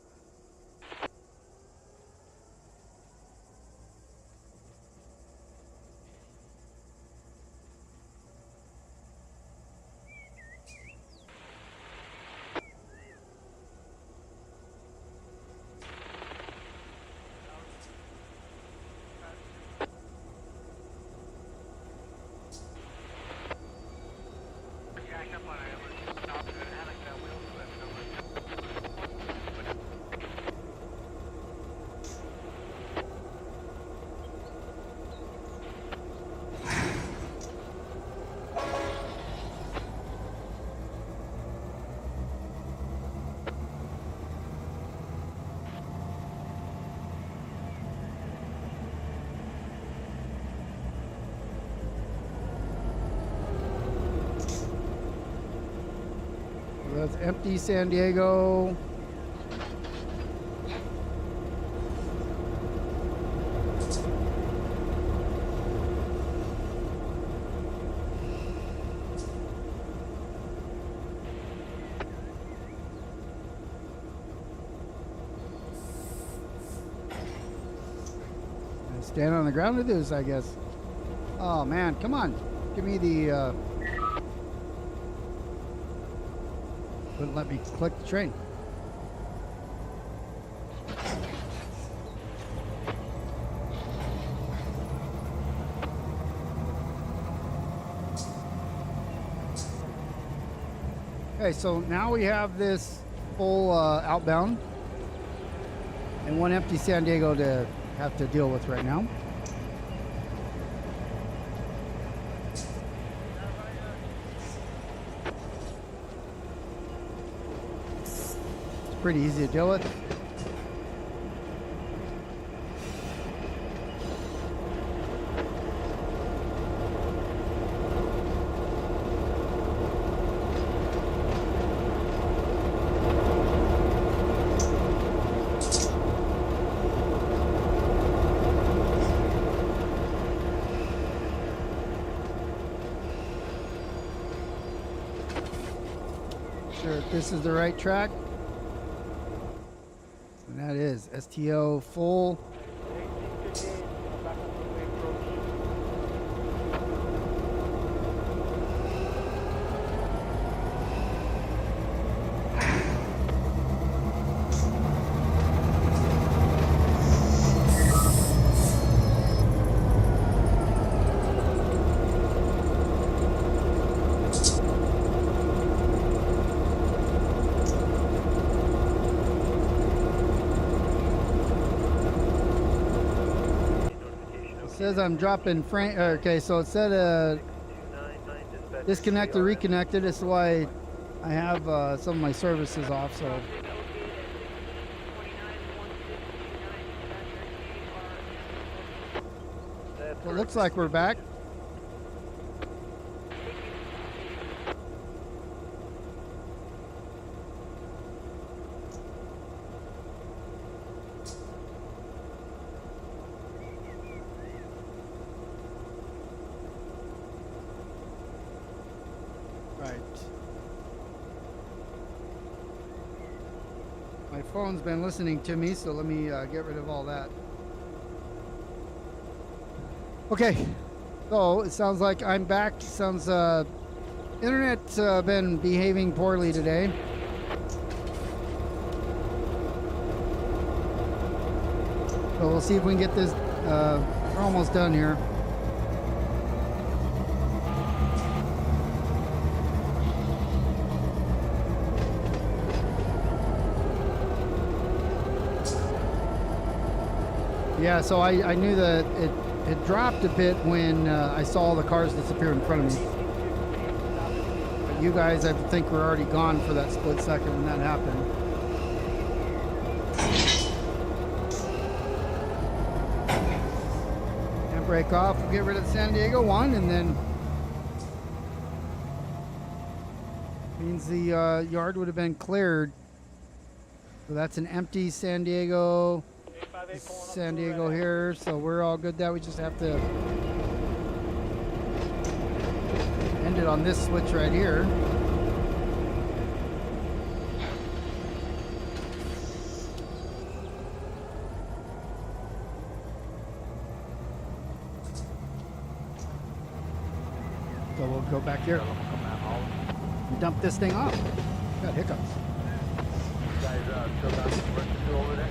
That's empty San Diego. Stand on the ground to do this, I guess. Oh man, come on. Give me the wouldn't let me click the train. Okay, so now we have this full outbound and one empty San Diego to have to deal with right now. Pretty easy to deal with. Sure if this is the right track. And that is STO full. says I'm dropping okay, so it said 299 dispatcher disconnected, KRM. reconnected. This is why I have some of my services off. So That's it looks like we're back. Right. My phone's been listening to me, so let me get rid of all that. Okay, so it sounds like I'm back. Sounds internet's been behaving poorly today. So we'll see if we can get this. We're almost done here. Yeah, so I knew that it dropped a bit when I saw all the cars disappear in front of me. But you guys, I think, were already gone for that split second when that happened. And break off, we'll get rid of the San Diego one, and then means the yard would have been cleared. So that's an empty San Diego. San Diego here, so we're all good there. We just have to end it on this switch right here. So we'll go back here and dump this thing off. Got hiccups. Guys, still got some work to do over there?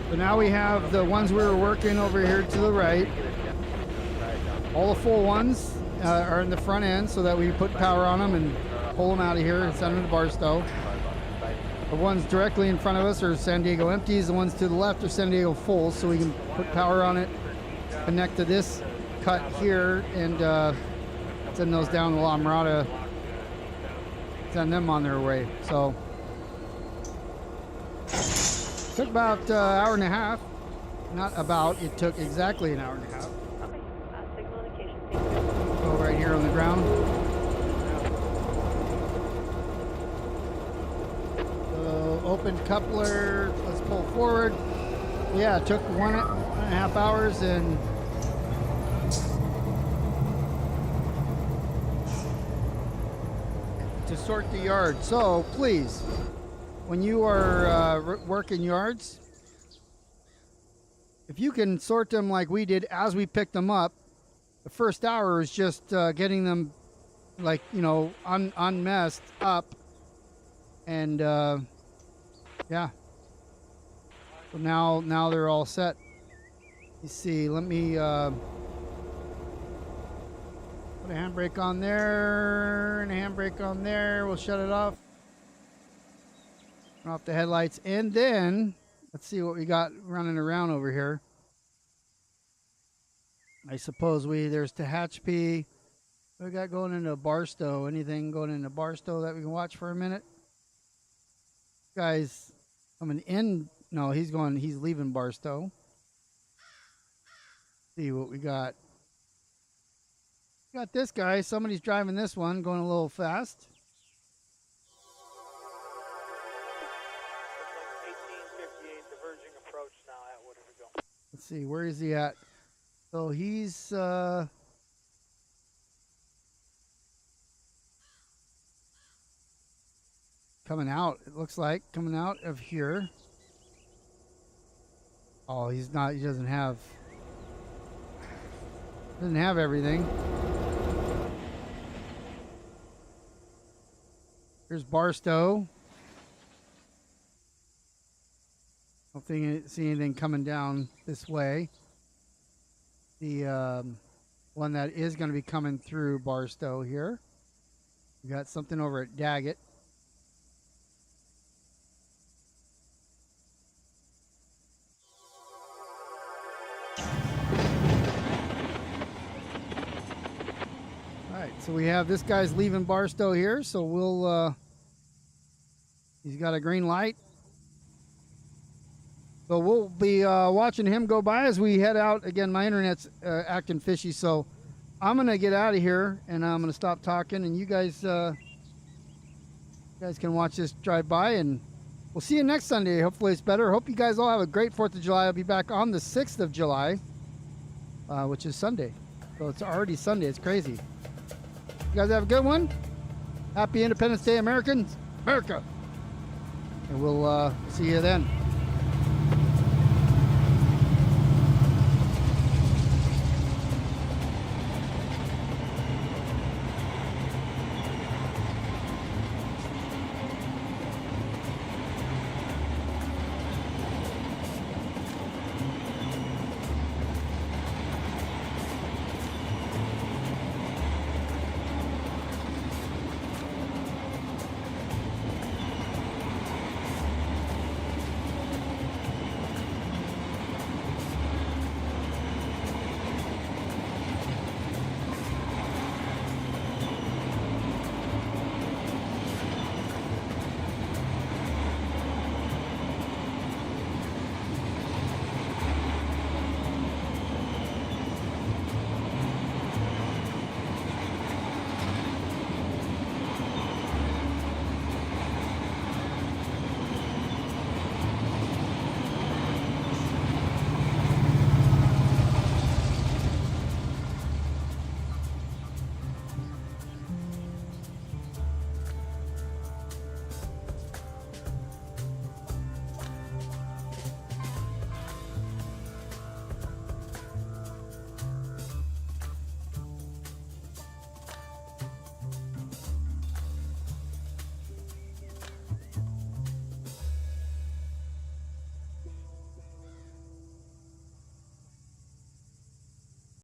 So now we have the ones we were working over here to the right. All the full ones are in the front end so that we put power on them and pull them out of here and send them to Barstow. The ones directly in front of us are San Diego empties. The ones to the left are San Diego fulls, so we can put power on it, connect to this cut here, and send those down to La Mirada, send them on their way. So took about an hour and a half. Not about, it took exactly an hour and a half. Okay, signal indication, thank you. Go right here on the ground. So open coupler, let's pull forward. Yeah, it took 1.5 hours and to sort the yard. So please, when you are working yards, if you can sort them like we did as we picked them up, the first hour is just getting them, like, you know, unmessed up, and yeah. So now they're all set. You see, let me put a handbrake on there and a handbrake on there. We'll shut it off. Turn off the headlights, and then let's see what we got running around over here. I suppose there's Tehachapi. What we got going into Barstow? Anything going into Barstow that we can watch for a minute? Guy's coming in. No, he's leaving Barstow. See what we got. We got this guy. Somebody's driving this one, going a little fast. 1858, diverging approach now Atwood, here we go. Let's see, where is he at? So he's coming out, it looks like, coming out of here. Oh, he's not, he doesn't have everything. Here's Barstow. Don't see anything coming down this way. The one that is going to be coming through Barstow here. We got something over at Daggett. so we have this guy's leaving Barstow here, so we'll, he's got a green light. So we'll be watching him go by as we head out. Again, my internet's acting fishy, so I'm going to get out of here, and I'm going to stop talking, and you guys can watch this drive by, and we'll see you next Sunday. Hopefully it's better. Hope you guys all have a great 4th of July. I'll be back on the 6th of July, which is Sunday. So it's already Sunday. It's crazy. You guys have a good one. Happy Independence Day, Americans. America. And we'll see you then.